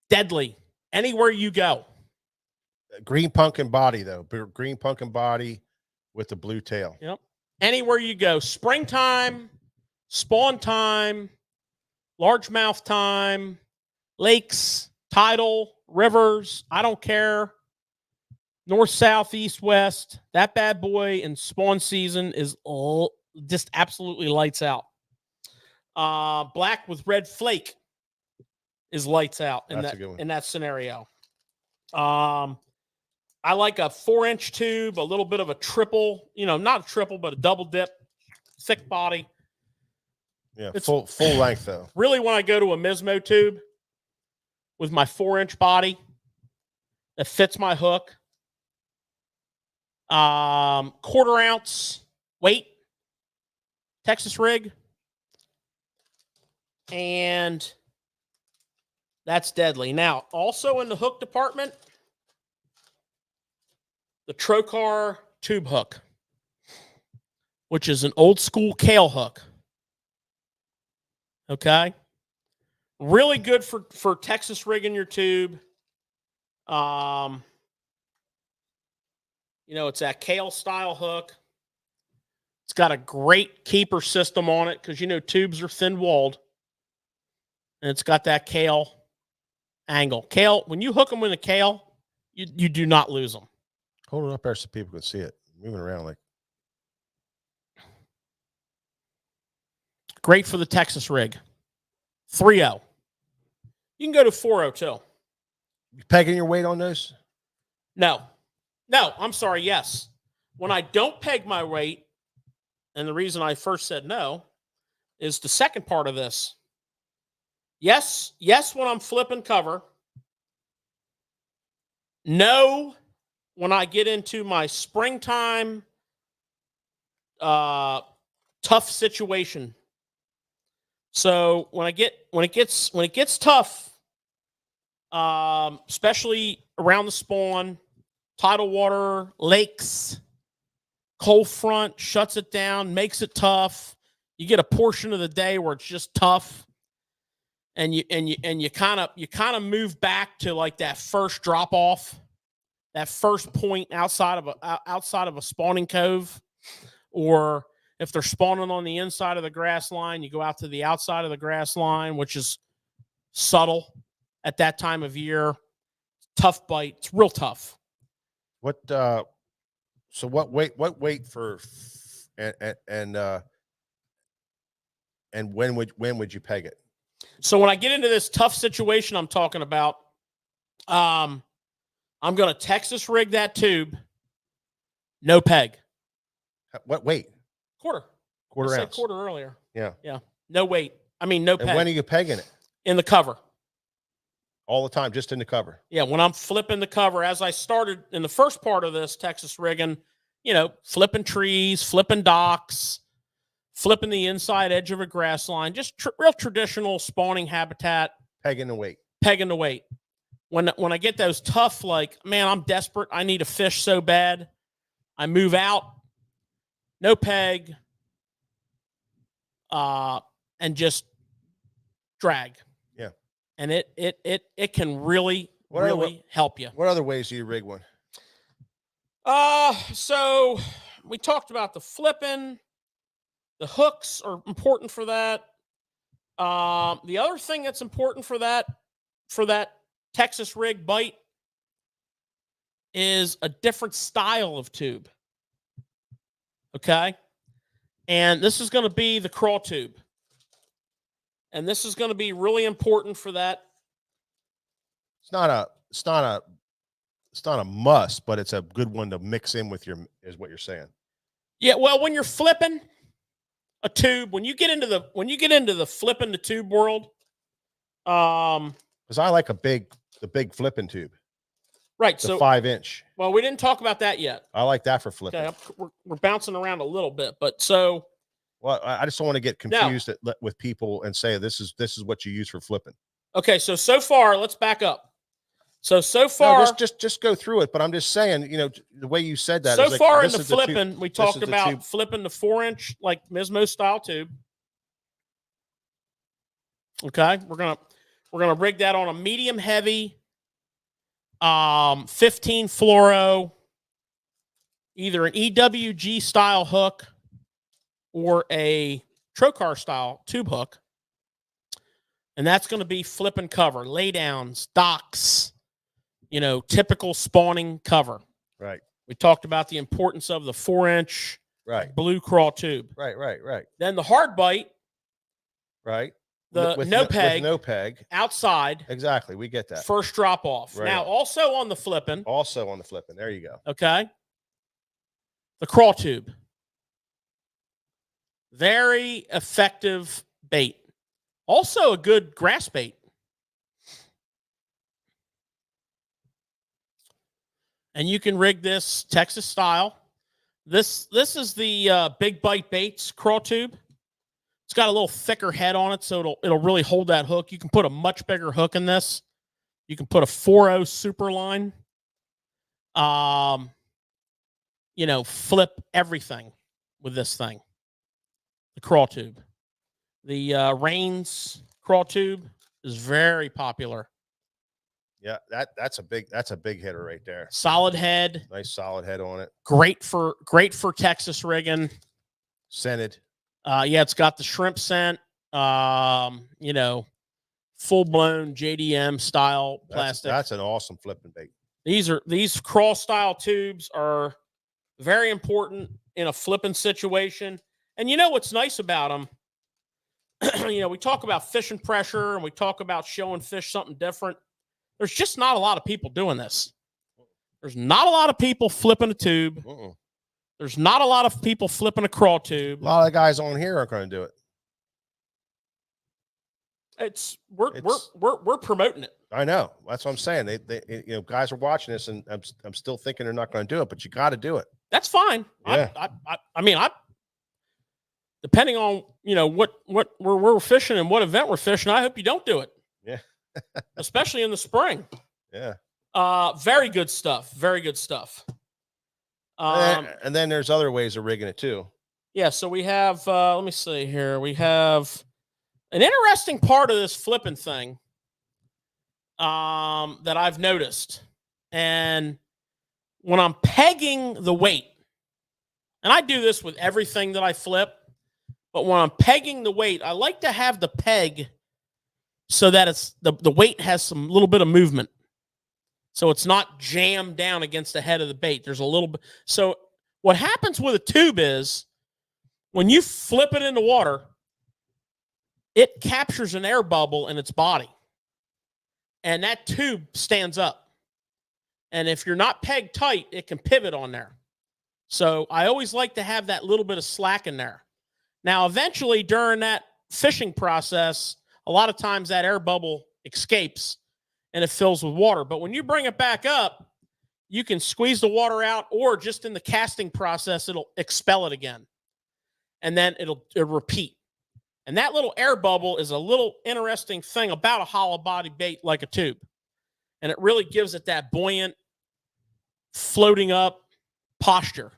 Deadly. Anywhere you go. Green pumpkin body, though. Green pumpkin body with the blue tail. Yep. Anywhere you go. Springtime, spawn time, largemouth time, lakes, tidal, rivers. I don't care. North, south, east, west. That bad boy in spawn season is just absolutely lights out. Black with red flake is lights out in that scenario. I like a 4-inch tube, a little bit of a triple, not a triple, but a double dip, thick body. Yeah, it's full length though. Really, when I go to a Mismo tube with my 4-inch body that fits my hook, 1/4 ounce weight, Texas rig, and that's deadly. Now, also in the hook department, the Trocar tube hook, which is an old school Kale hook. Okay. Really good for Texas rigging your tube. It's that Kale style hook. It's got a great keeper system on it because, tubes are thin walled. And it's got that Kale angle. Kale, when you hook them with a Kale, you do not lose them. Hold it up there so people can see it. Moving around like. Great for the Texas rig. 3.0. You can go to 4.0 too. You pegging your weight on those? No, I'm sorry. Yes. when I don't peg my weight, and the reason I first said no is the second part of this. Yes, when I'm flipping cover. No, when I get into my springtime tough situation. So when it gets tough, especially around the spawn, tidal water, lakes, cold front shuts it down, makes it tough. You get a portion of the day where it's just tough, and you kind of move back to like that first drop off, that first point outside of a spawning cove, or if they're spawning on the inside of the grass line, you go out to the outside of the grass line, which is subtle at that time of year. Tough bite. It's real tough. What so what weight for and when would you peg it? So when I get into this tough situation I'm talking about, I'm going to Texas rig that tube. No peg. What weight? Quarter I said ounce. Quarter earlier. Yeah. No weight. I mean, no peg. And when are you pegging it? In the cover. All the time, just in the cover. Yeah, when I'm flipping the cover, as I started in the first part of this Texas rigging, flipping trees, flipping docks, flipping the inside edge of a grass line, just real traditional spawning habitat. Pegging the weight. When I get those tough, like, man, I'm desperate, I need a fish so bad, I move out, no peg, and just drag. Yeah. And it can really help you. What other ways do you rig one? So we talked about the flipping. The hooks are important for that. The other thing that's important for that Texas rig bite is a different style of tube. Okay? And this is going to be the crawl tube. And this is going to be really important for that. It's not a must, but it's a good one to mix in with is what you're saying. Yeah, well, when you're flipping a tube, when you get into the flipping the tube world, because I like the big flipping tube. Right. The so 5-inch. Well, we didn't talk about that yet. I like that for flipping. Okay, we're bouncing around a little bit, but so. Well, I just don't want to get confused with people and say this is what you use for flipping. Okay, so far, let's back up. So far, no, just go through it. But I'm just saying, the way you said that. So is far like, in the flipping, we talked about flipping the 4-inch like Mismo style tube. Okay, we're gonna rig that on a medium heavy, 15 fluoro, either an EWG style hook or a trocar style tube hook. And that's going to be flip and cover, laydowns, docks, typical spawning cover. Right. We talked about the importance of the 4-inch blue crawl tube. Right. Then the hard bite. Right. The with no peg outside. Exactly. We get that. First drop off. Right. Now, also on the flipping. There you go. Okay. The crawl tube. Very effective bait. Also a good grass bait. And you can rig this Texas style. This is the Big Bite Baits crawl tube. It's got a little thicker head on it, so it'll really hold that hook. You can put a much bigger hook in this. You can put a 4.0 super line. Flip everything with this thing. The crawl tube. The Rains crawl tube is very popular. Yeah, that's a big hitter right there. Solid head. Nice solid head on it. Great for Texas rigging. Scented. Yeah, it's got the shrimp scent. Full blown JDM style plastic. That's an awesome flipping bait. These crawl style tubes are very important in a flipping situation. And you know what's nice about them? We talk about fishing pressure and we talk about showing fish something different. There's just not a lot of people doing this. There's not a lot of people flipping a tube There's not a lot of people flipping a crawl tube. A lot of guys on here aren't going to do it. We're promoting it. I know. That's what I'm saying. They guys are watching this, and I'm still thinking they're not going to do it, but you got to do it. That's fine. Yeah. I mean, depending on what we're fishing and what event we're fishing, I hope you don't do it. Yeah. Especially in the spring. Yeah. Very good stuff. Very good stuff. And then there's other ways of rigging it too. Yeah. So we have. Let me see here. We have an interesting part of this flipping thing that I've noticed, and when I'm pegging the weight, and I do this with everything that I flip, but when I'm pegging the weight, I like to have the peg so that it's the weight has some little bit of movement. So it's not jammed down against the head of the bait. There's a little bit. So what happens with a tube is when you flip it in the water, it captures an air bubble in its body. And that tube stands up. And if you're not pegged tight, it can pivot on there. So I always like to have that little bit of slack in there. Now, eventually, during that fishing process, a lot of times that air bubble escapes and it fills with water. But when you bring it back up, you can squeeze the water out, or just in the casting process, it'll expel it again. And then it'll repeat. And that little air bubble is a little interesting thing about a hollow body bait like a tube. And it really gives it that buoyant, floating up posture.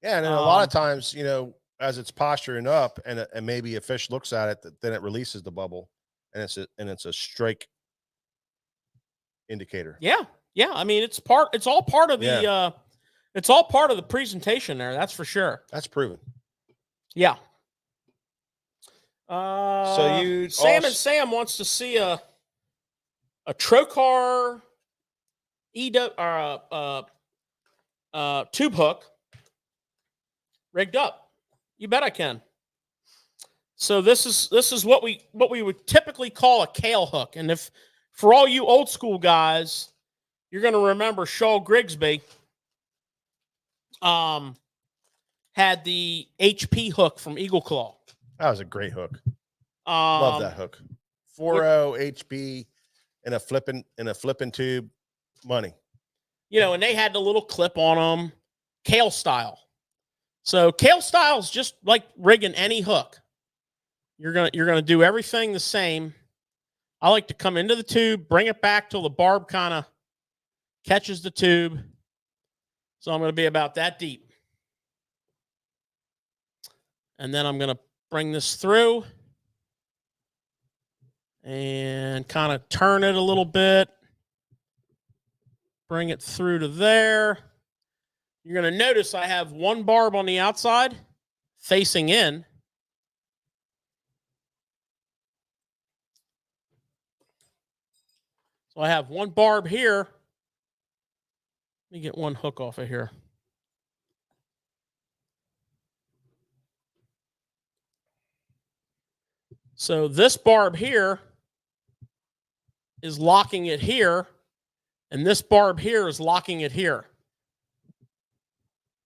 Yeah, and then a lot of times, as it's posturing up, and maybe a fish looks at it, then it releases the bubble, and it's a strike indicator. Yeah. I mean, it's all part of the it's all part of the presentation there. That's for sure. That's proven. Yeah. So Sam wants to see a Trocar tube hook rigged up. You bet I can. So this is what we would typically call a kale hook. And if for all you old school guys, you're going to remember Shaw Grigsby had the HP hook from Eagle Claw. That was a great hook. Love that hook. 4.0 HB in a flipping tube. Money. And they had the little clip on them, kale style. So kale style is just like rigging any hook. You're gonna do everything the same. I like to come into the tube, bring it back till the barb kind of catches the tube. So I'm going to be about that deep. And then I'm going to bring this through and kind of turn it a little bit. Bring it through to there. You're going to notice I have one barb on the outside facing in. So I have one barb here. Let me get one hook off of here. So this barb here is locking it here, and this barb here is locking it here.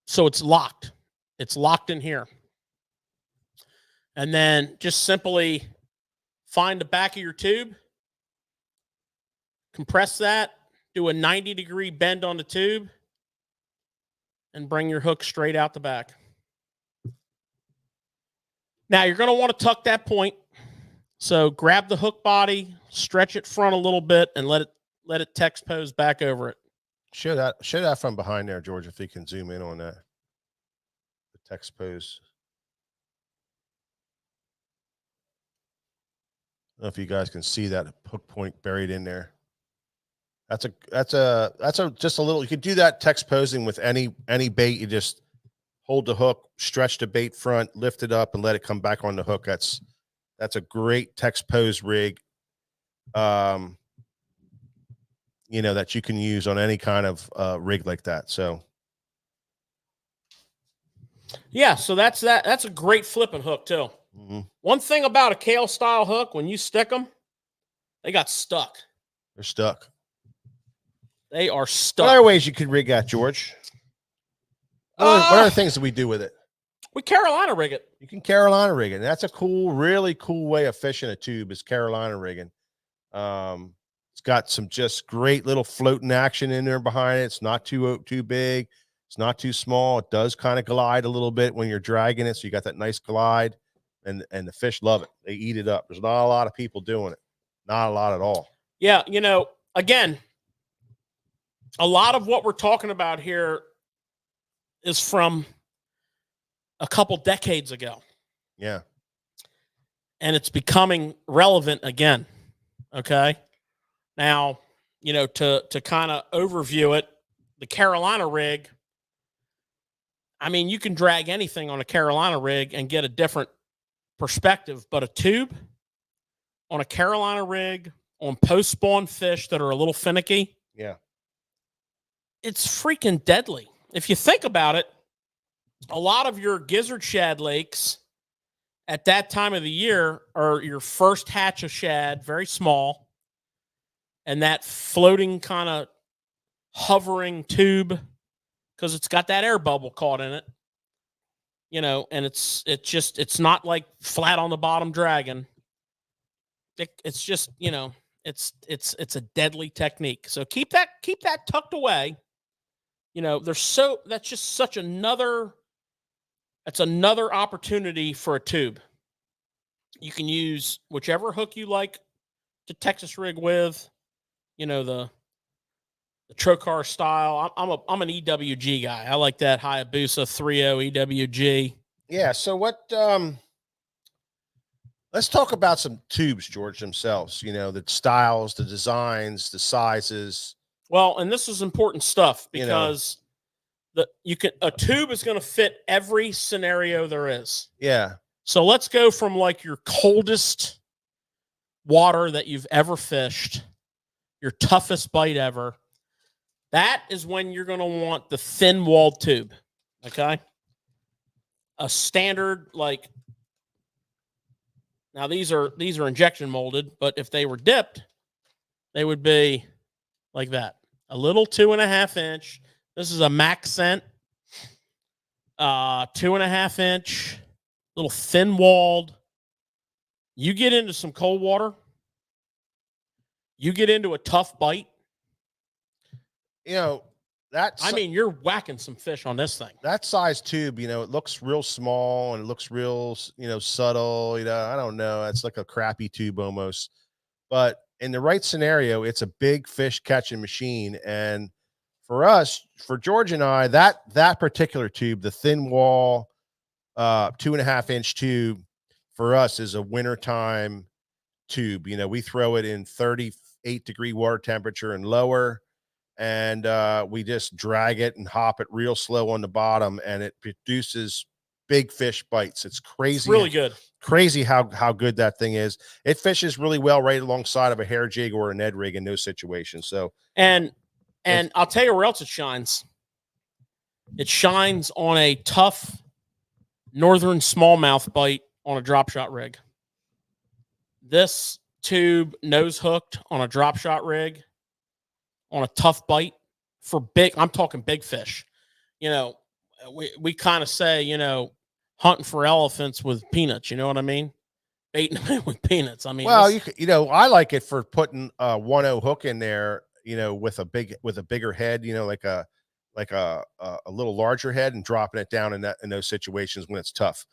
So it's locked. It's locked in here. And then just simply find the back of your tube, compress that, do a 90-degree bend on the tube, and bring your hook straight out the back. Now, you're going to want to tuck that point. So grab the hook body, stretch it front a little bit, and let it text pose back over it. Show that from behind there, George, if you can zoom in on that. The text pose. I don't know if you guys can see that hook point buried in there. That's just a little, you could do that text posing with any bait. You just hold the hook, stretch the bait front, lift it up, and let it come back on the hook. That's a great text pose rig. That you can use on any kind of rig like that. So yeah, so that's a great flipping hook too. Mm-hmm. One thing about a kale style hook, when you stick them, they got stuck. They're stuck. They are stuck. What other ways you could rig that, George? What other things do we do with it? We Carolina rig it. You can Carolina rig it. And that's a cool, really cool way of fishing a tube is Carolina rigging. It's got some just great little floating action in there behind it. It's not too big. It's not too small. It does kind of glide a little bit when you're dragging it. So you got that nice glide, and the fish love it. They eat it up. There's not a lot of people doing it. Not a lot at all. Yeah. Again, a lot of what we're talking about here is from a couple decades ago. Yeah. And it's becoming relevant again. Okay. Now, to kind of overview it, the Carolina rig, I mean, you can drag anything on a Carolina rig and get a different perspective, but a tube on a Carolina rig on post-spawn fish that are a little finicky. Yeah. It's freaking deadly. If you think about it, a lot of your gizzard shad lakes at that time of the year are your first hatch of shad, very small, and that floating kind of hovering tube, because it's got that air bubble caught in it, and it's not like flat on the bottom dragging. It's just, it's a deadly technique. So keep that tucked away. That's just such another opportunity for a tube. You can use whichever hook you like to Texas rig with, the Trocar style. I'm an EWG guy. I like that Hayabusa 3.0 EWG. Yeah. So let's talk about some tubes, George, themselves, the styles, the designs, the sizes. Well, and this is important stuff because a tube is going to fit every scenario there is. Yeah. So let's go from like your coldest water that you've ever fished, your toughest bite ever. That is when you're going to want the thin walled tube. Okay. A standard, now these are injection molded, but if they were dipped, they would be like that. A little 2.5 inch. This is a Maxcent, 2.5 inch, little thin walled. You get into some cold water, you get into a tough bite. You're whacking some fish on this thing. That size tube, it looks real small and it looks real, subtle. I don't know. It's like a crappy tube almost. But in the right scenario, it's a big fish catching machine. And for George and I, that particular tube, the thin wall, 2.5 inch tube, for us is a wintertime tube. We throw it in 38-degree water temperature and lower. And we just drag it and hop it real slow on the bottom, and it produces big fish bites. It's crazy. It's really good. Crazy how good that thing is. It fishes really well right alongside of a hair jig or a Ned rig in those situations. So and I'll tell you where else it shines. It shines on a tough northern smallmouth bite on a drop shot rig. This tube nose hooked on a drop shot rig on a tough bite for big, I'm talking big fish. We kind of say, hunting for elephants with peanuts. You know what I mean? Baiting them in with peanuts. I mean, well, I like it for putting a 1.0 hook in there, with a bigger head, like a little larger head, and dropping it down in those situations when it's tough.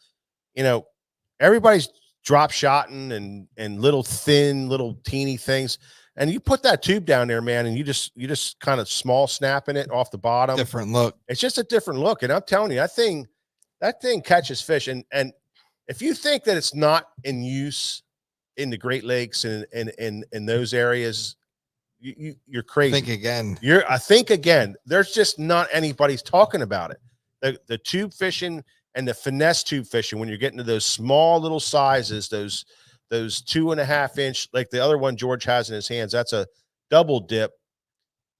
Everybody's drop shotting and little teeny things. And you put that tube down there, man, and you just kind of small snapping it off the bottom. Different look. It's just a different look. And I'm telling you, that thing catches fish. And if you think that it's not in use in the Great Lakes and in those areas, you're crazy. Think again. I think again. There's just not anybody's talking about it. The tube fishing and the finesse tube fishing, when you're getting to those small little sizes, those 2.5 inch, like the other one George has in his hands, that's a double dip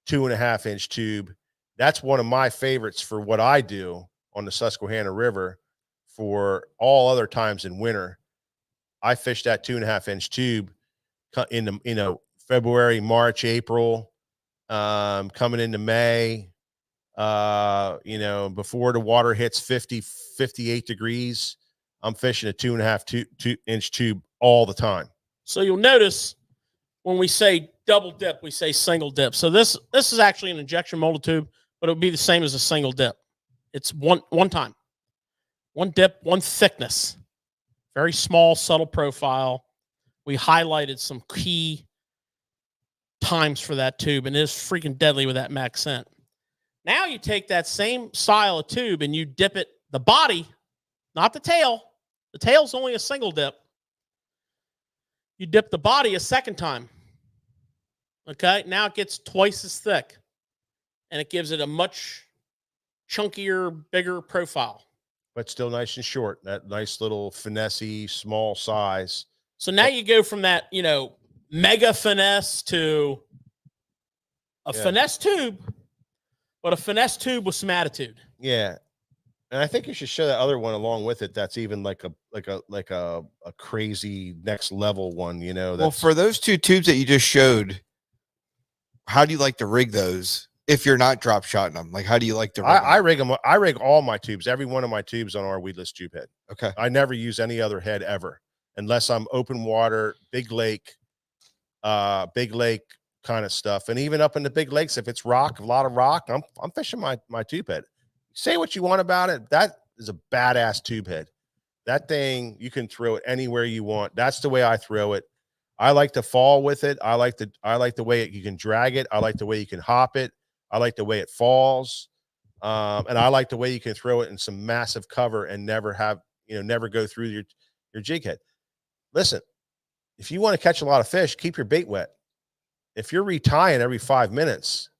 2.5 inch tube. That's one of my favorites for what I do on the Susquehanna River. For all other times in winter, I fish that 2.5 inch tube in the February, March, April, coming into May. You know, before the water hits 50, 58 degrees, I'm fishing a 2.5 inch tube all the time. So you'll notice when we say double dip, we say single dip. So this is actually an injection molded tube, but it would be the same as a single dip. It's one time, one dip, one thickness, very small, subtle profile. We highlighted some key times for that tube, and it is freaking deadly with that max scent. Now you take that same style of tube and you dip it, the body, not the tail. The tail's only a single dip. You dip the body a second time. Okay, now it gets twice as thick, and it gives it a much chunkier, bigger profile. But still nice and short. That nice little finesse-y, small size. So now you go from that, you know, mega finesse to a finesse tube, but a finesse tube with some attitude. Yeah. And I think you should show that other one along with it. That's even like a crazy next level one, you know. Well, for those two tubes that you just showed, how do you like to rig those if you're not drop shotting them? Like, how do you like to rig them? I rig them. I rig all my tubes, every one of my tubes on our weedless tube head. Okay. I never use any other head ever, unless I'm open water, big lake kind of stuff. And even up in the big lakes, if it's rock, a lot of rock, I'm fishing my tube head. Say what you want about it. That is a badass tube head. That thing, you can throw it anywhere you want. That's the way I throw it. I like to fall with it. I like the way you can drag it. I like the way you can hop it. I like the way it falls. And I like the way you can throw it in some massive cover and never go through your jig head. Listen, if you want to catch a lot of fish, keep your bait wet. If you're retying every 5 minutes,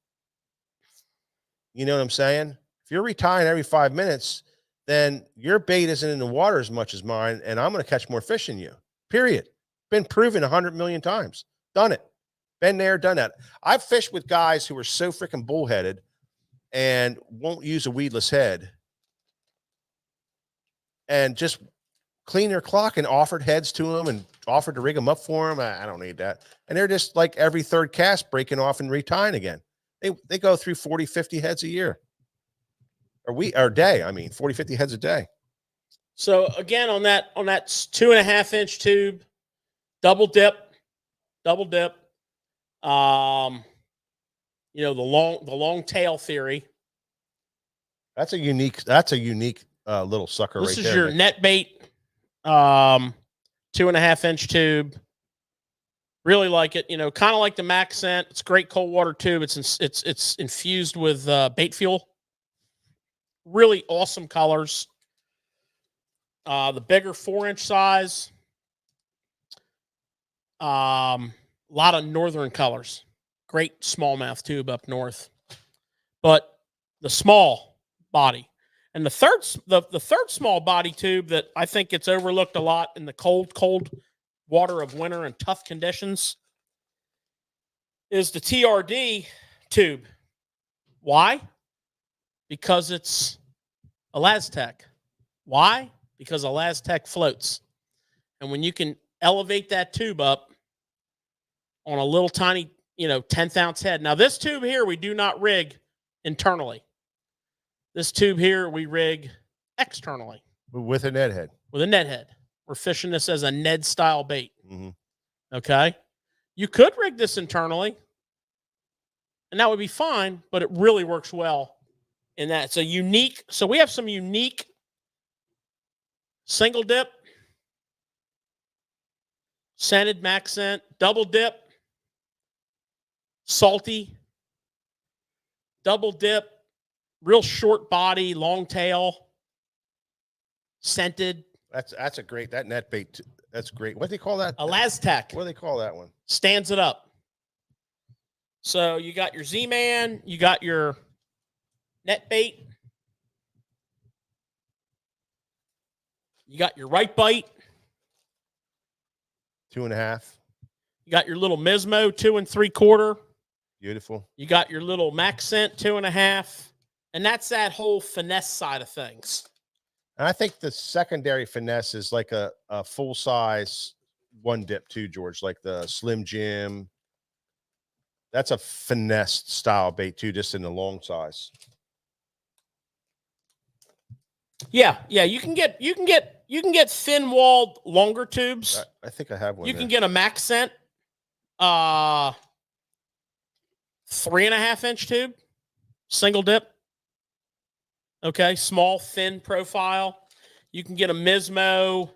you know what I'm saying? If you're retying every 5 minutes, then your bait isn't in the water as much as mine, and I'm going to catch more fish than you, period. Been proven 100 million times. Done it. Been there, done that. I've fished with guys who are so freaking bullheaded and won't use a weedless head and just clean their clock and offered heads to them and offered to rig them up for them. I don't need that. And they're just like every third cast breaking off and retying again. They go through 40, 50 heads a year. Or day. I mean, 40, 50 heads a day. So again, on that 2.5 inch tube, double dip. You know, the long tail theory. That's a unique little sucker. This right is there, your Nick. net bait, 2.5 inch tube. Really like it. You know, kind of like the Max Scent. It's great cold water tube. It's infused with bait fuel. Really awesome colors. The bigger 4-inch size. A lot of northern colors. Great smallmouth tube up north. But the small body. And the third small body tube that I think gets overlooked a lot in the cold water of winter and tough conditions is the TRD tube. Why? Because it's Elastec. Why? Because Elastec floats. And when you can elevate that tube up on a little tiny, 10th ounce head. Now, this tube here, we do not rig internally. This tube here, we rig externally. With a net head. With a net head. We're fishing this as a Ned style bait. Mm-hmm. Okay. You could rig this internally, and that would be fine, but it really works well in that. It's a unique. So we have some unique single dip, scented Max Scent, double dip, salty, double dip, real short body, long tail, scented. That's a great, that net bait. That's great. What do they call that? Elastec. What do they call that one? Stands it up. So you got your Z-Man, you got your net bait, you got your right bite, 2.5. you got your little Mismo 2 3/4. Beautiful. You got your little Max Scent 2.5, and that's that whole finesse side of things. And I think the secondary finesse is like a full size one dip too, George, like the Slim Jim. That's a finesse style bait too, just in the long size. Yeah, you can get thin walled longer tubes. I think I have one. You can get a max scent 3.5-inch tube, single dip. Okay, small, thin profile. You can get a Mismo,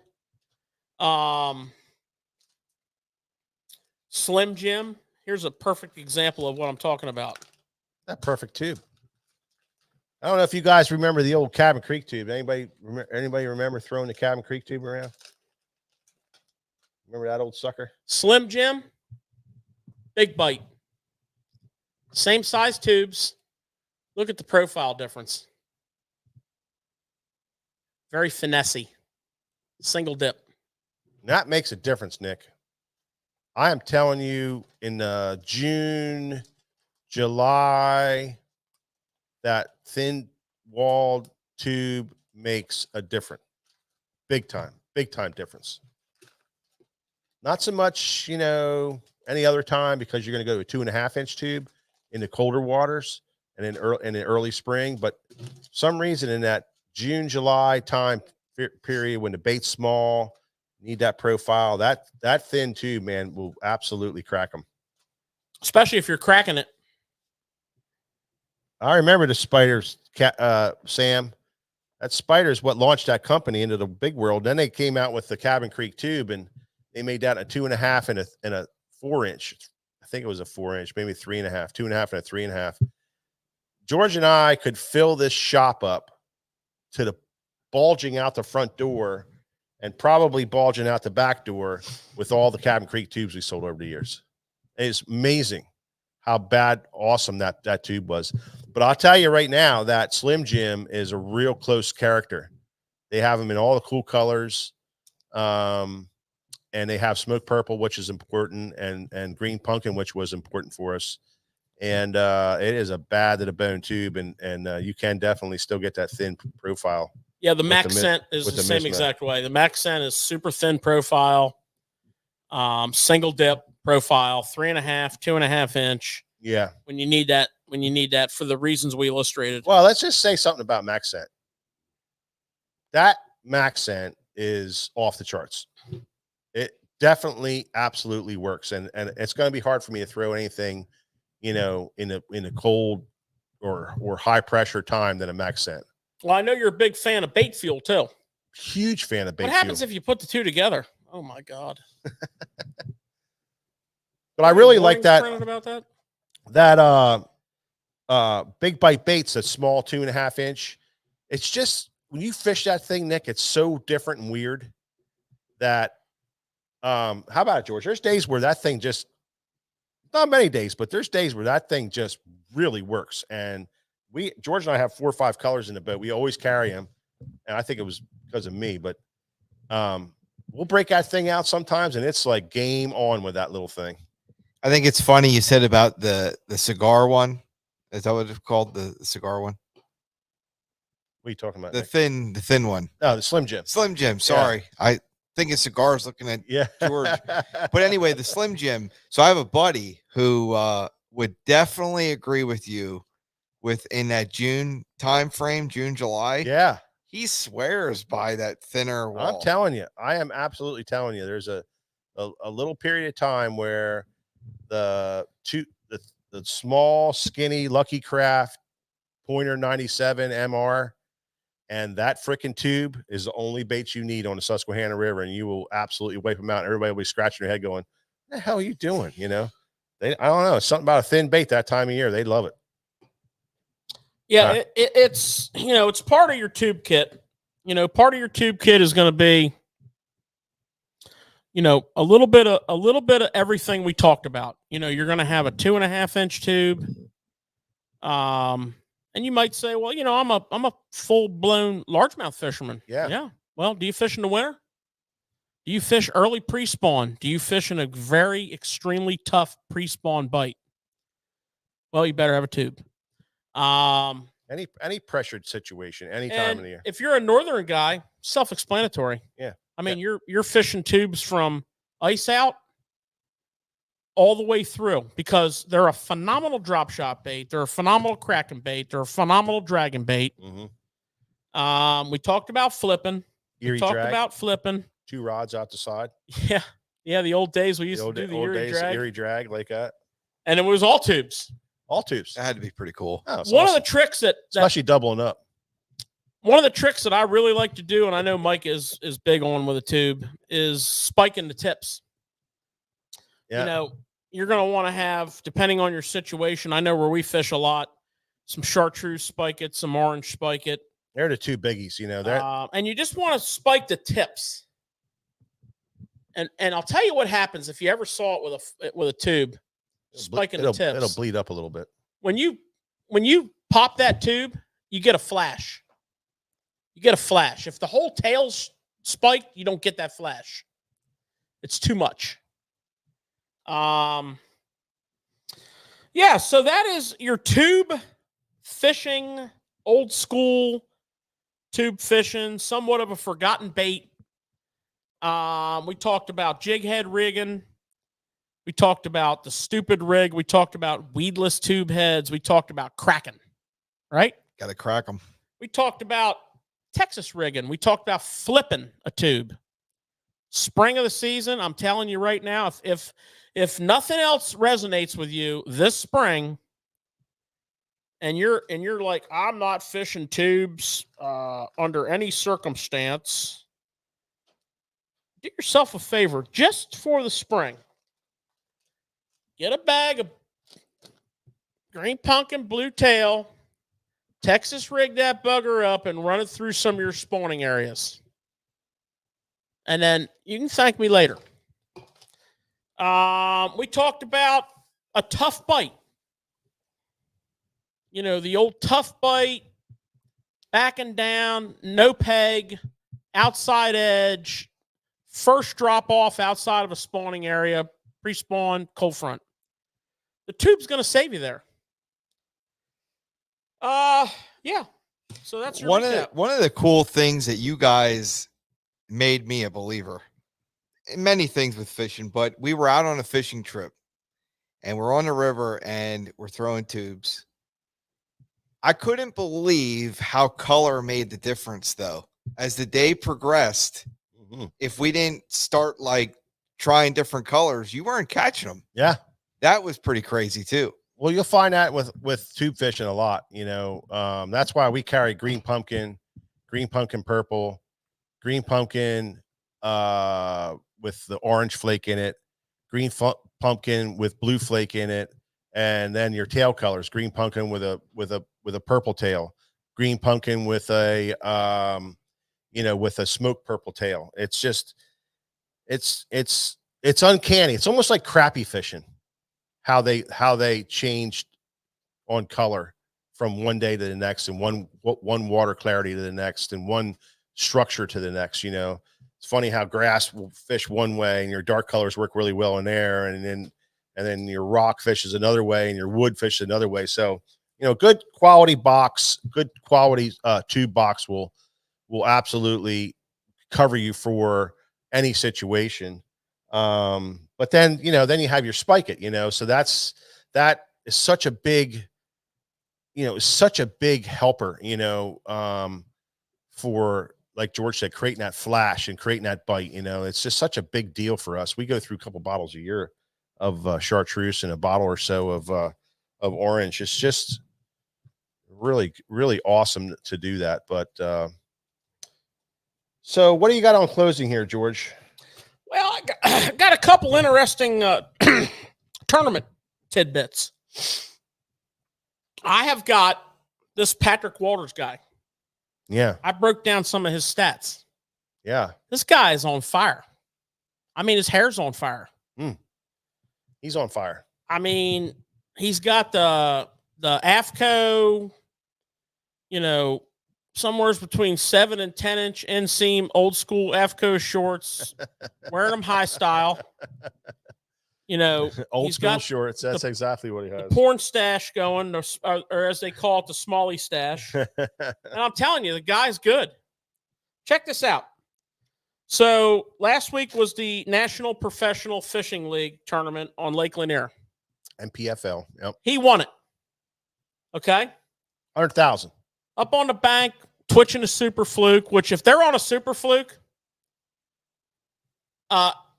Slim Jim. Here's a perfect example of what I'm talking about. That perfect tube. I don't know if you guys remember the old Cabin Creek tube. Anybody remember throwing the Cabin Creek tube around? Remember that old sucker? Slim Jim, big bite. Same size tubes. Look at the profile difference. Very finessey. Single dip. That makes a difference, Nick. I am telling you, in June, July, that thin walled tube makes a difference. Big time difference. Not so much, any other time, because you're going to go to a 2.5-inch tube in the colder waters and in the early spring. But for some reason in that June, July time period when the bait's small, need that profile, that thin tube, man, will absolutely crack them. Especially if you're cracking it. I remember the Spiders, Sam. That Spider is what launched that company into the big world. Then they came out with the Cabin Creek tube, and they made that a 2.5 and a 4-inch. I think it was a 4-inch, maybe 3.5, 2.5 and a 3.5. George and I could fill this shop up to the bulging out the front door and probably bulging out the back door with all the Cabin Creek tubes we sold over the years. It's amazing how awesome that tube was. But I'll tell you right now that Slim Jim is a real close character. They have them in all the cool colors. And they have smoke purple, which is important, and green pumpkin, which was important for us. And it is a bad to the bone tube, and you can definitely still get that thin profile. Yeah, the max scent is the same exact way. The max scent is super thin profile, single dip profile, 3.5, 2.5-inch. Yeah. When you need that for the reasons we illustrated. Well, let's just say something about max scent. That max scent is off the charts. It definitely absolutely works. And it's going to be hard for me to throw anything, in a cold or high pressure time than a max scent. Well, I know you're a big fan of bait fuel too. Huge fan of bait fuel. What happens if you put the two together? Oh my God. But I really like that. About that? That big bite baits, that small 2.5-inch. It's just, when you fish that thing, Nick, it's so different and weird that how about it, George? There's days where that thing just, not many days, but there's days where that thing just really works. And George and I have 4 or 5 colors in the boat. We always carry them. And I think it was because of me, but we'll break that thing out sometimes, and it's like game on with that little thing. I think it's funny you said about the cigar one. Is that what it's called? The cigar one? What are you talking about? The thin one. Oh, the Slim Jim. Slim Jim. Sorry. Yeah. I think of cigars looking at George. But anyway, the Slim Jim. So I have a buddy who would definitely agree with you within that June time frame, June, July. Yeah. He swears by that thinner wall. I'm telling you. I am absolutely telling you. There's a little period of time where the small, skinny Lucky Craft Pointer 97 MR and that freaking tube is the only bait you need on the Susquehanna River, and you will absolutely wipe them out. Everybody will be scratching their head going, what the hell are you doing? I don't know. It's something about a thin bait that time of year. They love it. Yeah, it's it's part of your tube kit. Part of your tube kit is going to be a little bit of everything we talked about. You're going to have a 2.5-inch tube. And you might say, well, I'm a full-blown largemouth fisherman. Yeah. Yeah. Well, do you fish in the winter? Do you fish early pre-spawn? Do you fish in a very extremely tough pre-spawn bite? Well, you better have a tube. Any pressured situation, any time of the year. If you're a northern guy, self-explanatory. Yeah. I mean, you're fishing tubes from ice out all the way through, because they're a phenomenal drop shot bait. They're a phenomenal cracking bait. They're a phenomenal dragon bait. Mm-hmm. We talked about flipping. Erie We talked drag. about flipping. 2 rods out the side. Yeah. Yeah. The old days we used The to do the old Erie days, drag. Erie drag like that. And it was all tubes. All tubes. That had to be pretty cool. Oh, it's One awesome. of the tricks that Especially doubling up. one of the tricks that I really like to do, and I know Mike is big on with a tube, is spiking the tips. Yeah. You know, you're going to want to have, depending on your situation, I know where we fish a lot, some chartreuse spike it, some orange spike it. They're the 2 biggies, you know. And you just want to spike the tips. And I'll tell you what happens if you ever saw it with a tube, spiking the tips. It'll bleed up a little bit. When you pop that tube, you get a flash. You get a flash. If the whole tail's spiked, you don't get that flash. It's too much. Yeah, so that is your tube fishing, old school tube fishing, somewhat of a forgotten bait. We talked about jig head rigging. We talked about the stupid rig. We talked about weedless tube heads. We talked about cracking, right? Got to crack them. We talked about Texas rigging. We talked about flipping a tube. Spring of the season, I'm telling you right now, if nothing else resonates with you this spring, and you're like, I'm not fishing tubes under any circumstance, do yourself a favor just for the spring. Get a bag of green pumpkin, blue tail, Texas rig that bugger up and run it through some of your spawning areas. And then you can thank me later. We talked about a tough bite. You know, the old tough bite, backing down, no peg, outside edge, first drop off outside of a spawning area, pre-spawn, cold front. The tube's going to save you there. Yeah. So that's your one recap. of the cool things that you guys made me a believer in many things with fishing, but we were out on a fishing trip and we're on the river and we're throwing tubes. I couldn't believe how color made the difference though. As the day progressed, if we didn't start like trying different colors, you weren't catching them. Yeah. That was pretty crazy too. Well, you'll find that with tube fishing a lot, you know. That's why we carry green pumpkin purple, green pumpkin with the orange flake in it, green pumpkin with blue flake in it, and then your tail colors: green pumpkin with a purple tail, green pumpkin with a with a smoked purple tail. It's just it's uncanny. It's almost like crappie fishing. How they changed on color from one day to the next, and one water clarity to the next, and one structure to the next. You know, it's funny how grass will fish one way, and your dark colors work really well in there, and then your rock fish is another way, and your wood fish is another way. So, you know, good quality tube box will absolutely cover you for any situation. But then, you know, then you have your spike it, you know, so that is such a big helper, you know, for, like George said, creating that flash and creating that bite. You know, it's just such a big deal for us. We go through a couple bottles a year of chartreuse and a bottle or so of orange. It's just really, really awesome to do that. But so what do you got on closing here, George? Well, I got a couple interesting tournament tidbits. I have got this Patrick Walters guy. Yeah. I broke down some of his stats. Yeah. This guy is on fire. I mean, his hair's on fire. He's on fire. I mean, he's got the AFCO, you know, somewhere between 7 and 10-inch inseam, old school AFCO shorts, wearing them high style. You know, Old he's school got shorts. That's exactly what he has. the porn stash going, or as they call it, the Smalley stash. And I'm telling you, the guy's good. Check this out. So last week was the National Professional Fishing League tournament on Lake Lanier. NPFL. Yep. He won it. Okay. 100,000. Up on the bank, twitching a super fluke, which if they're on a super fluke,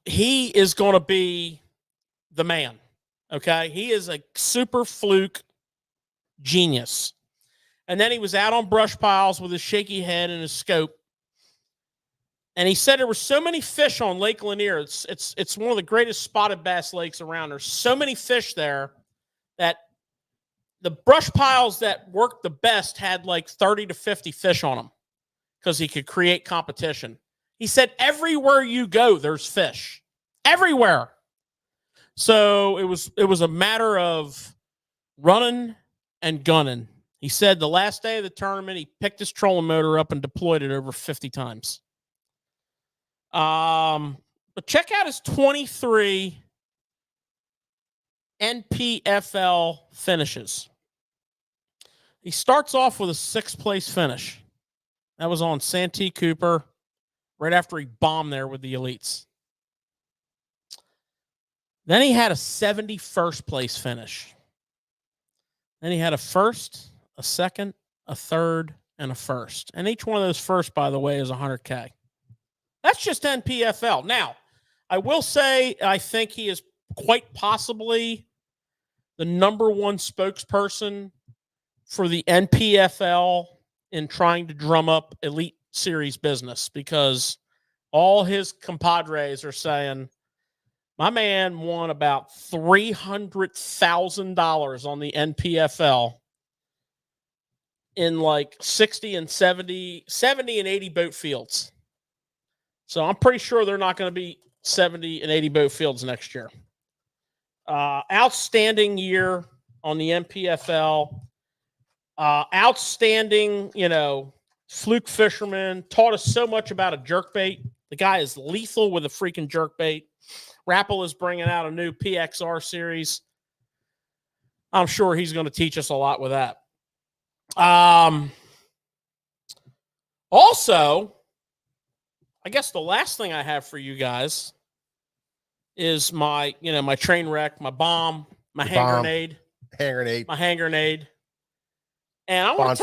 he is going to be the man. Okay. He is a super fluke genius. And then he was out on brush piles with his shaky head and his scope. And he said there were so many fish on Lake Lanier. It's one of the greatest spotted bass lakes around. There's so many fish there that the brush piles that worked the best had like 30 to 50 fish on them because he could create competition. He said, everywhere you go, there's fish. Everywhere. So it was a matter of running and gunning. He said the last day of the tournament, he picked his trolling motor up and deployed it over 50 times. But check out his 23 NPFL finishes. He starts off with a 6th place finish. That was on Santee Cooper right after he bombed there with the elites. Then he had a 71st place finish. Then he had a 1st, a 2nd, a 3rd, and a 1st. And each one of those firsts, by the way, is 100K. That's just NPFL. Now, I will say I think he is quite possibly the number one spokesperson for the NPFL in trying to drum up Elite Series business because all his compadres are saying, my man won about $300,000 on the NPFL in like 60 and 70 and 80 boat fields. So I'm pretty sure they're not going to be 70 and 80 boat fields next year. Outstanding year on the NPFL. Outstanding, fluke fisherman. Taught us so much about a jerkbait. The guy is lethal with a freaking jerkbait. Rapple is bringing out a new PXR series. I'm sure he's going to teach us a lot with that. Also, I guess the last thing I have for you guys is my train wreck, my bomb, my hand grenade. My hand grenade. And I want to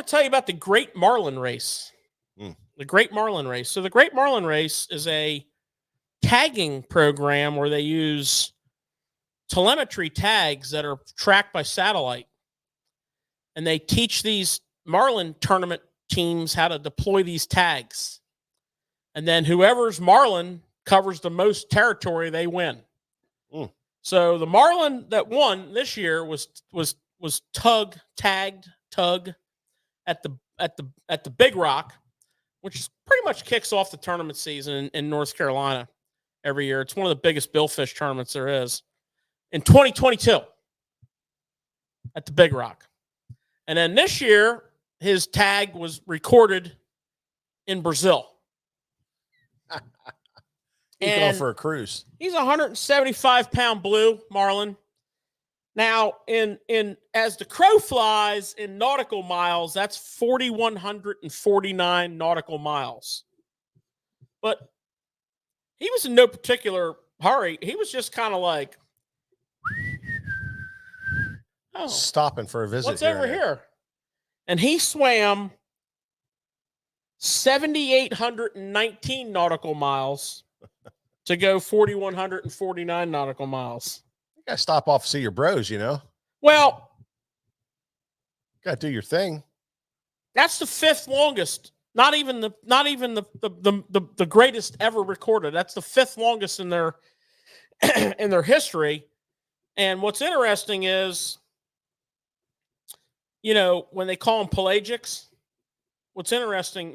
tell you about the Great Marlin Race. The Great Marlin Race. So the Great Marlin Race is a tagging program where they use telemetry tags that are tracked by satellite. And they teach these Marlin tournament teams how to deploy these tags. And then whoever's Marlin covers the most territory, they win. So the Marlin that won this year was tagged at the Big Rock, which pretty much kicks off the tournament season in North Carolina every year. It's one of the biggest billfish tournaments there is. In 2022 at the Big Rock. And then this year, his tag was recorded in Brazil. He's going for a cruise. He's 175-pound blue marlin. Now, in as the crow flies in nautical miles, that's 4,149 nautical miles. But he was in no particular hurry. He was just kind of like, oh, stopping for a visit. What's over here? And he swam 7,819 nautical miles to go 4,149 nautical miles. You got to stop off and see your bros, Well, got to do your thing. That's the 5th longest. Not even the greatest ever recorded. That's the 5th longest in their in their history. And what's interesting is, when they call them pelagics, what's interesting,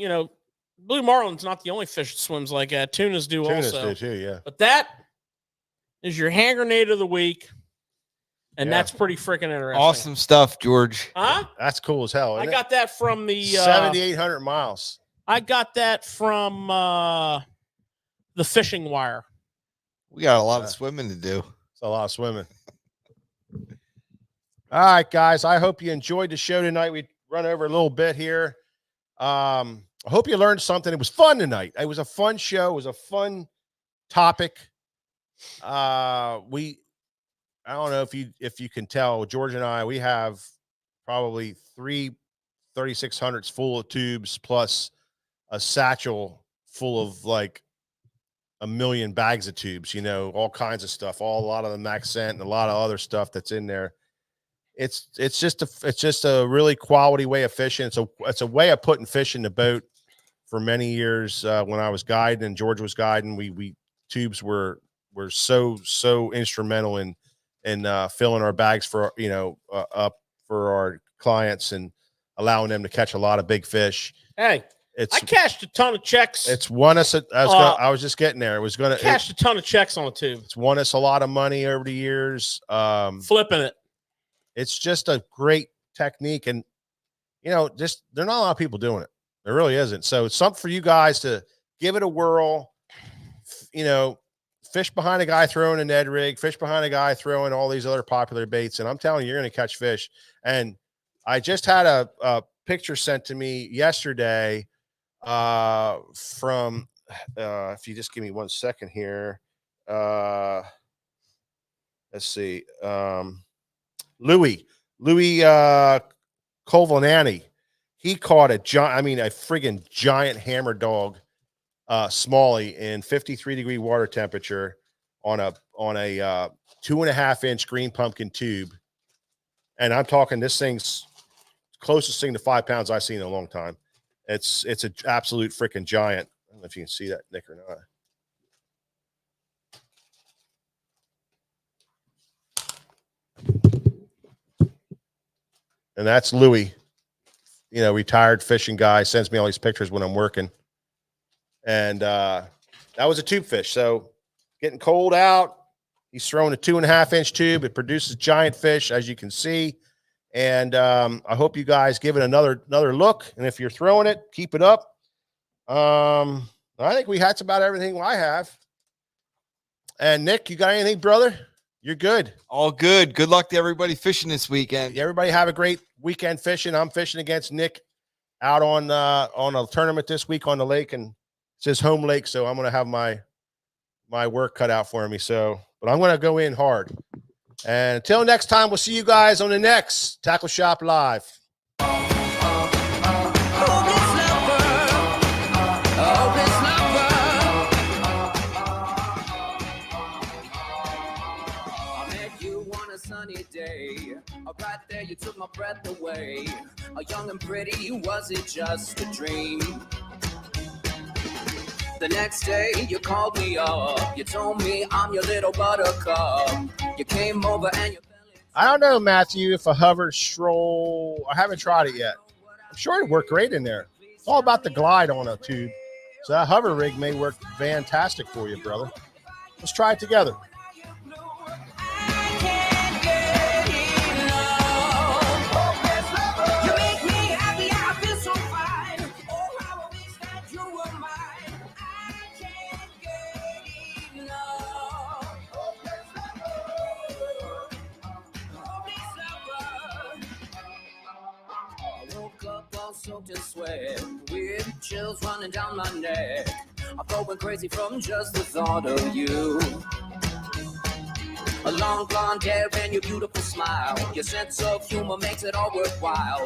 blue marlin's not the only fish that swims like that. Tunas do also. Tunas do too, yeah. But that is your hand grenade of the week. And that's pretty freaking interesting. Awesome stuff, George. Huh? That's cool as hell. I got that from the 7,800 miles. I got that from the Fishing Wire. We got a lot of swimming to do. It's a lot of swimming. All right, guys. I hope you enjoyed the show tonight. We run over a little bit here. I hope you learned something. It was fun tonight. It was a fun show. It was a fun topic. I don't know if you can tell, George and I, we have probably 3600s full of tubes plus a satchel full of like a million bags of tubes, you know, all kinds of stuff, a lot of the accent and a lot of other stuff that's in there. It's just a really quality way of fishing. It's a way of putting fish in the boat. For many years, when I was guiding and George was guiding, we tubes were so instrumental in filling our bags for, you know, up for our clients and allowing them to catch a lot of big fish. Hey, I cashed a ton of checks. It's won us. I was just getting there. It was going to cashed a ton of checks on the tube. It's won us a lot of money over the years. Flipping it. It's just a great technique, and you know, just there's not a lot of people doing it. There really isn't. So it's something for you guys to give it a whirl. You know, fish behind a guy throwing a Ned rig, fish behind a guy throwing all these other popular baits, and I'm telling you, you're going to catch fish. And I just had a picture sent to me yesterday from if you just give me 1 second here, let's see, Louis Colvanani. He caught a friggin' giant hammer dog smallie in 53-degree water temperature on a 2.5-inch green pumpkin tube. And I'm talking, this thing's closest thing to 5 pounds I've seen in a long time. It's an absolute freaking giant. I don't know if you can see that, Nick, or not. And that's Louis, you know, retired fishing guy, sends me all these pictures when I'm working. And that was a tube fish. So getting cold out, he's throwing a 2.5-inch tube. It produces giant fish, as you can see. And I hope you guys give it another look. And if you're throwing it, keep it up. I think that's about everything I have. And Nick, you got anything, brother? You're good. All good. Good luck to everybody fishing this weekend. Everybody have a great weekend fishing. I'm fishing against Nick out on a tournament this week on the lake, and it's his home lake, so I'm going to have my work cut out for me. So, but I'm going to go in hard. And until next time, we'll see you guys on the next Tackle Shop Live. Sunny day, right there you took my breath away. Young and pretty, was it just a dream? The next day you called me up, you told me I'm your little buttercup. You came over and you fell into— I don't know, Matthew, if a hover stroll, I haven't tried it yet. I'm sure it'd work great in there. It's all about the glide on a tube. So that hover rig may work fantastic for you, brother. Let's try it together. Soaked in sweat, with chills running down my neck. I'm going crazy from just the thought of you. A long blonde hair and your beautiful smile. Your sense of humor makes it all worthwhile.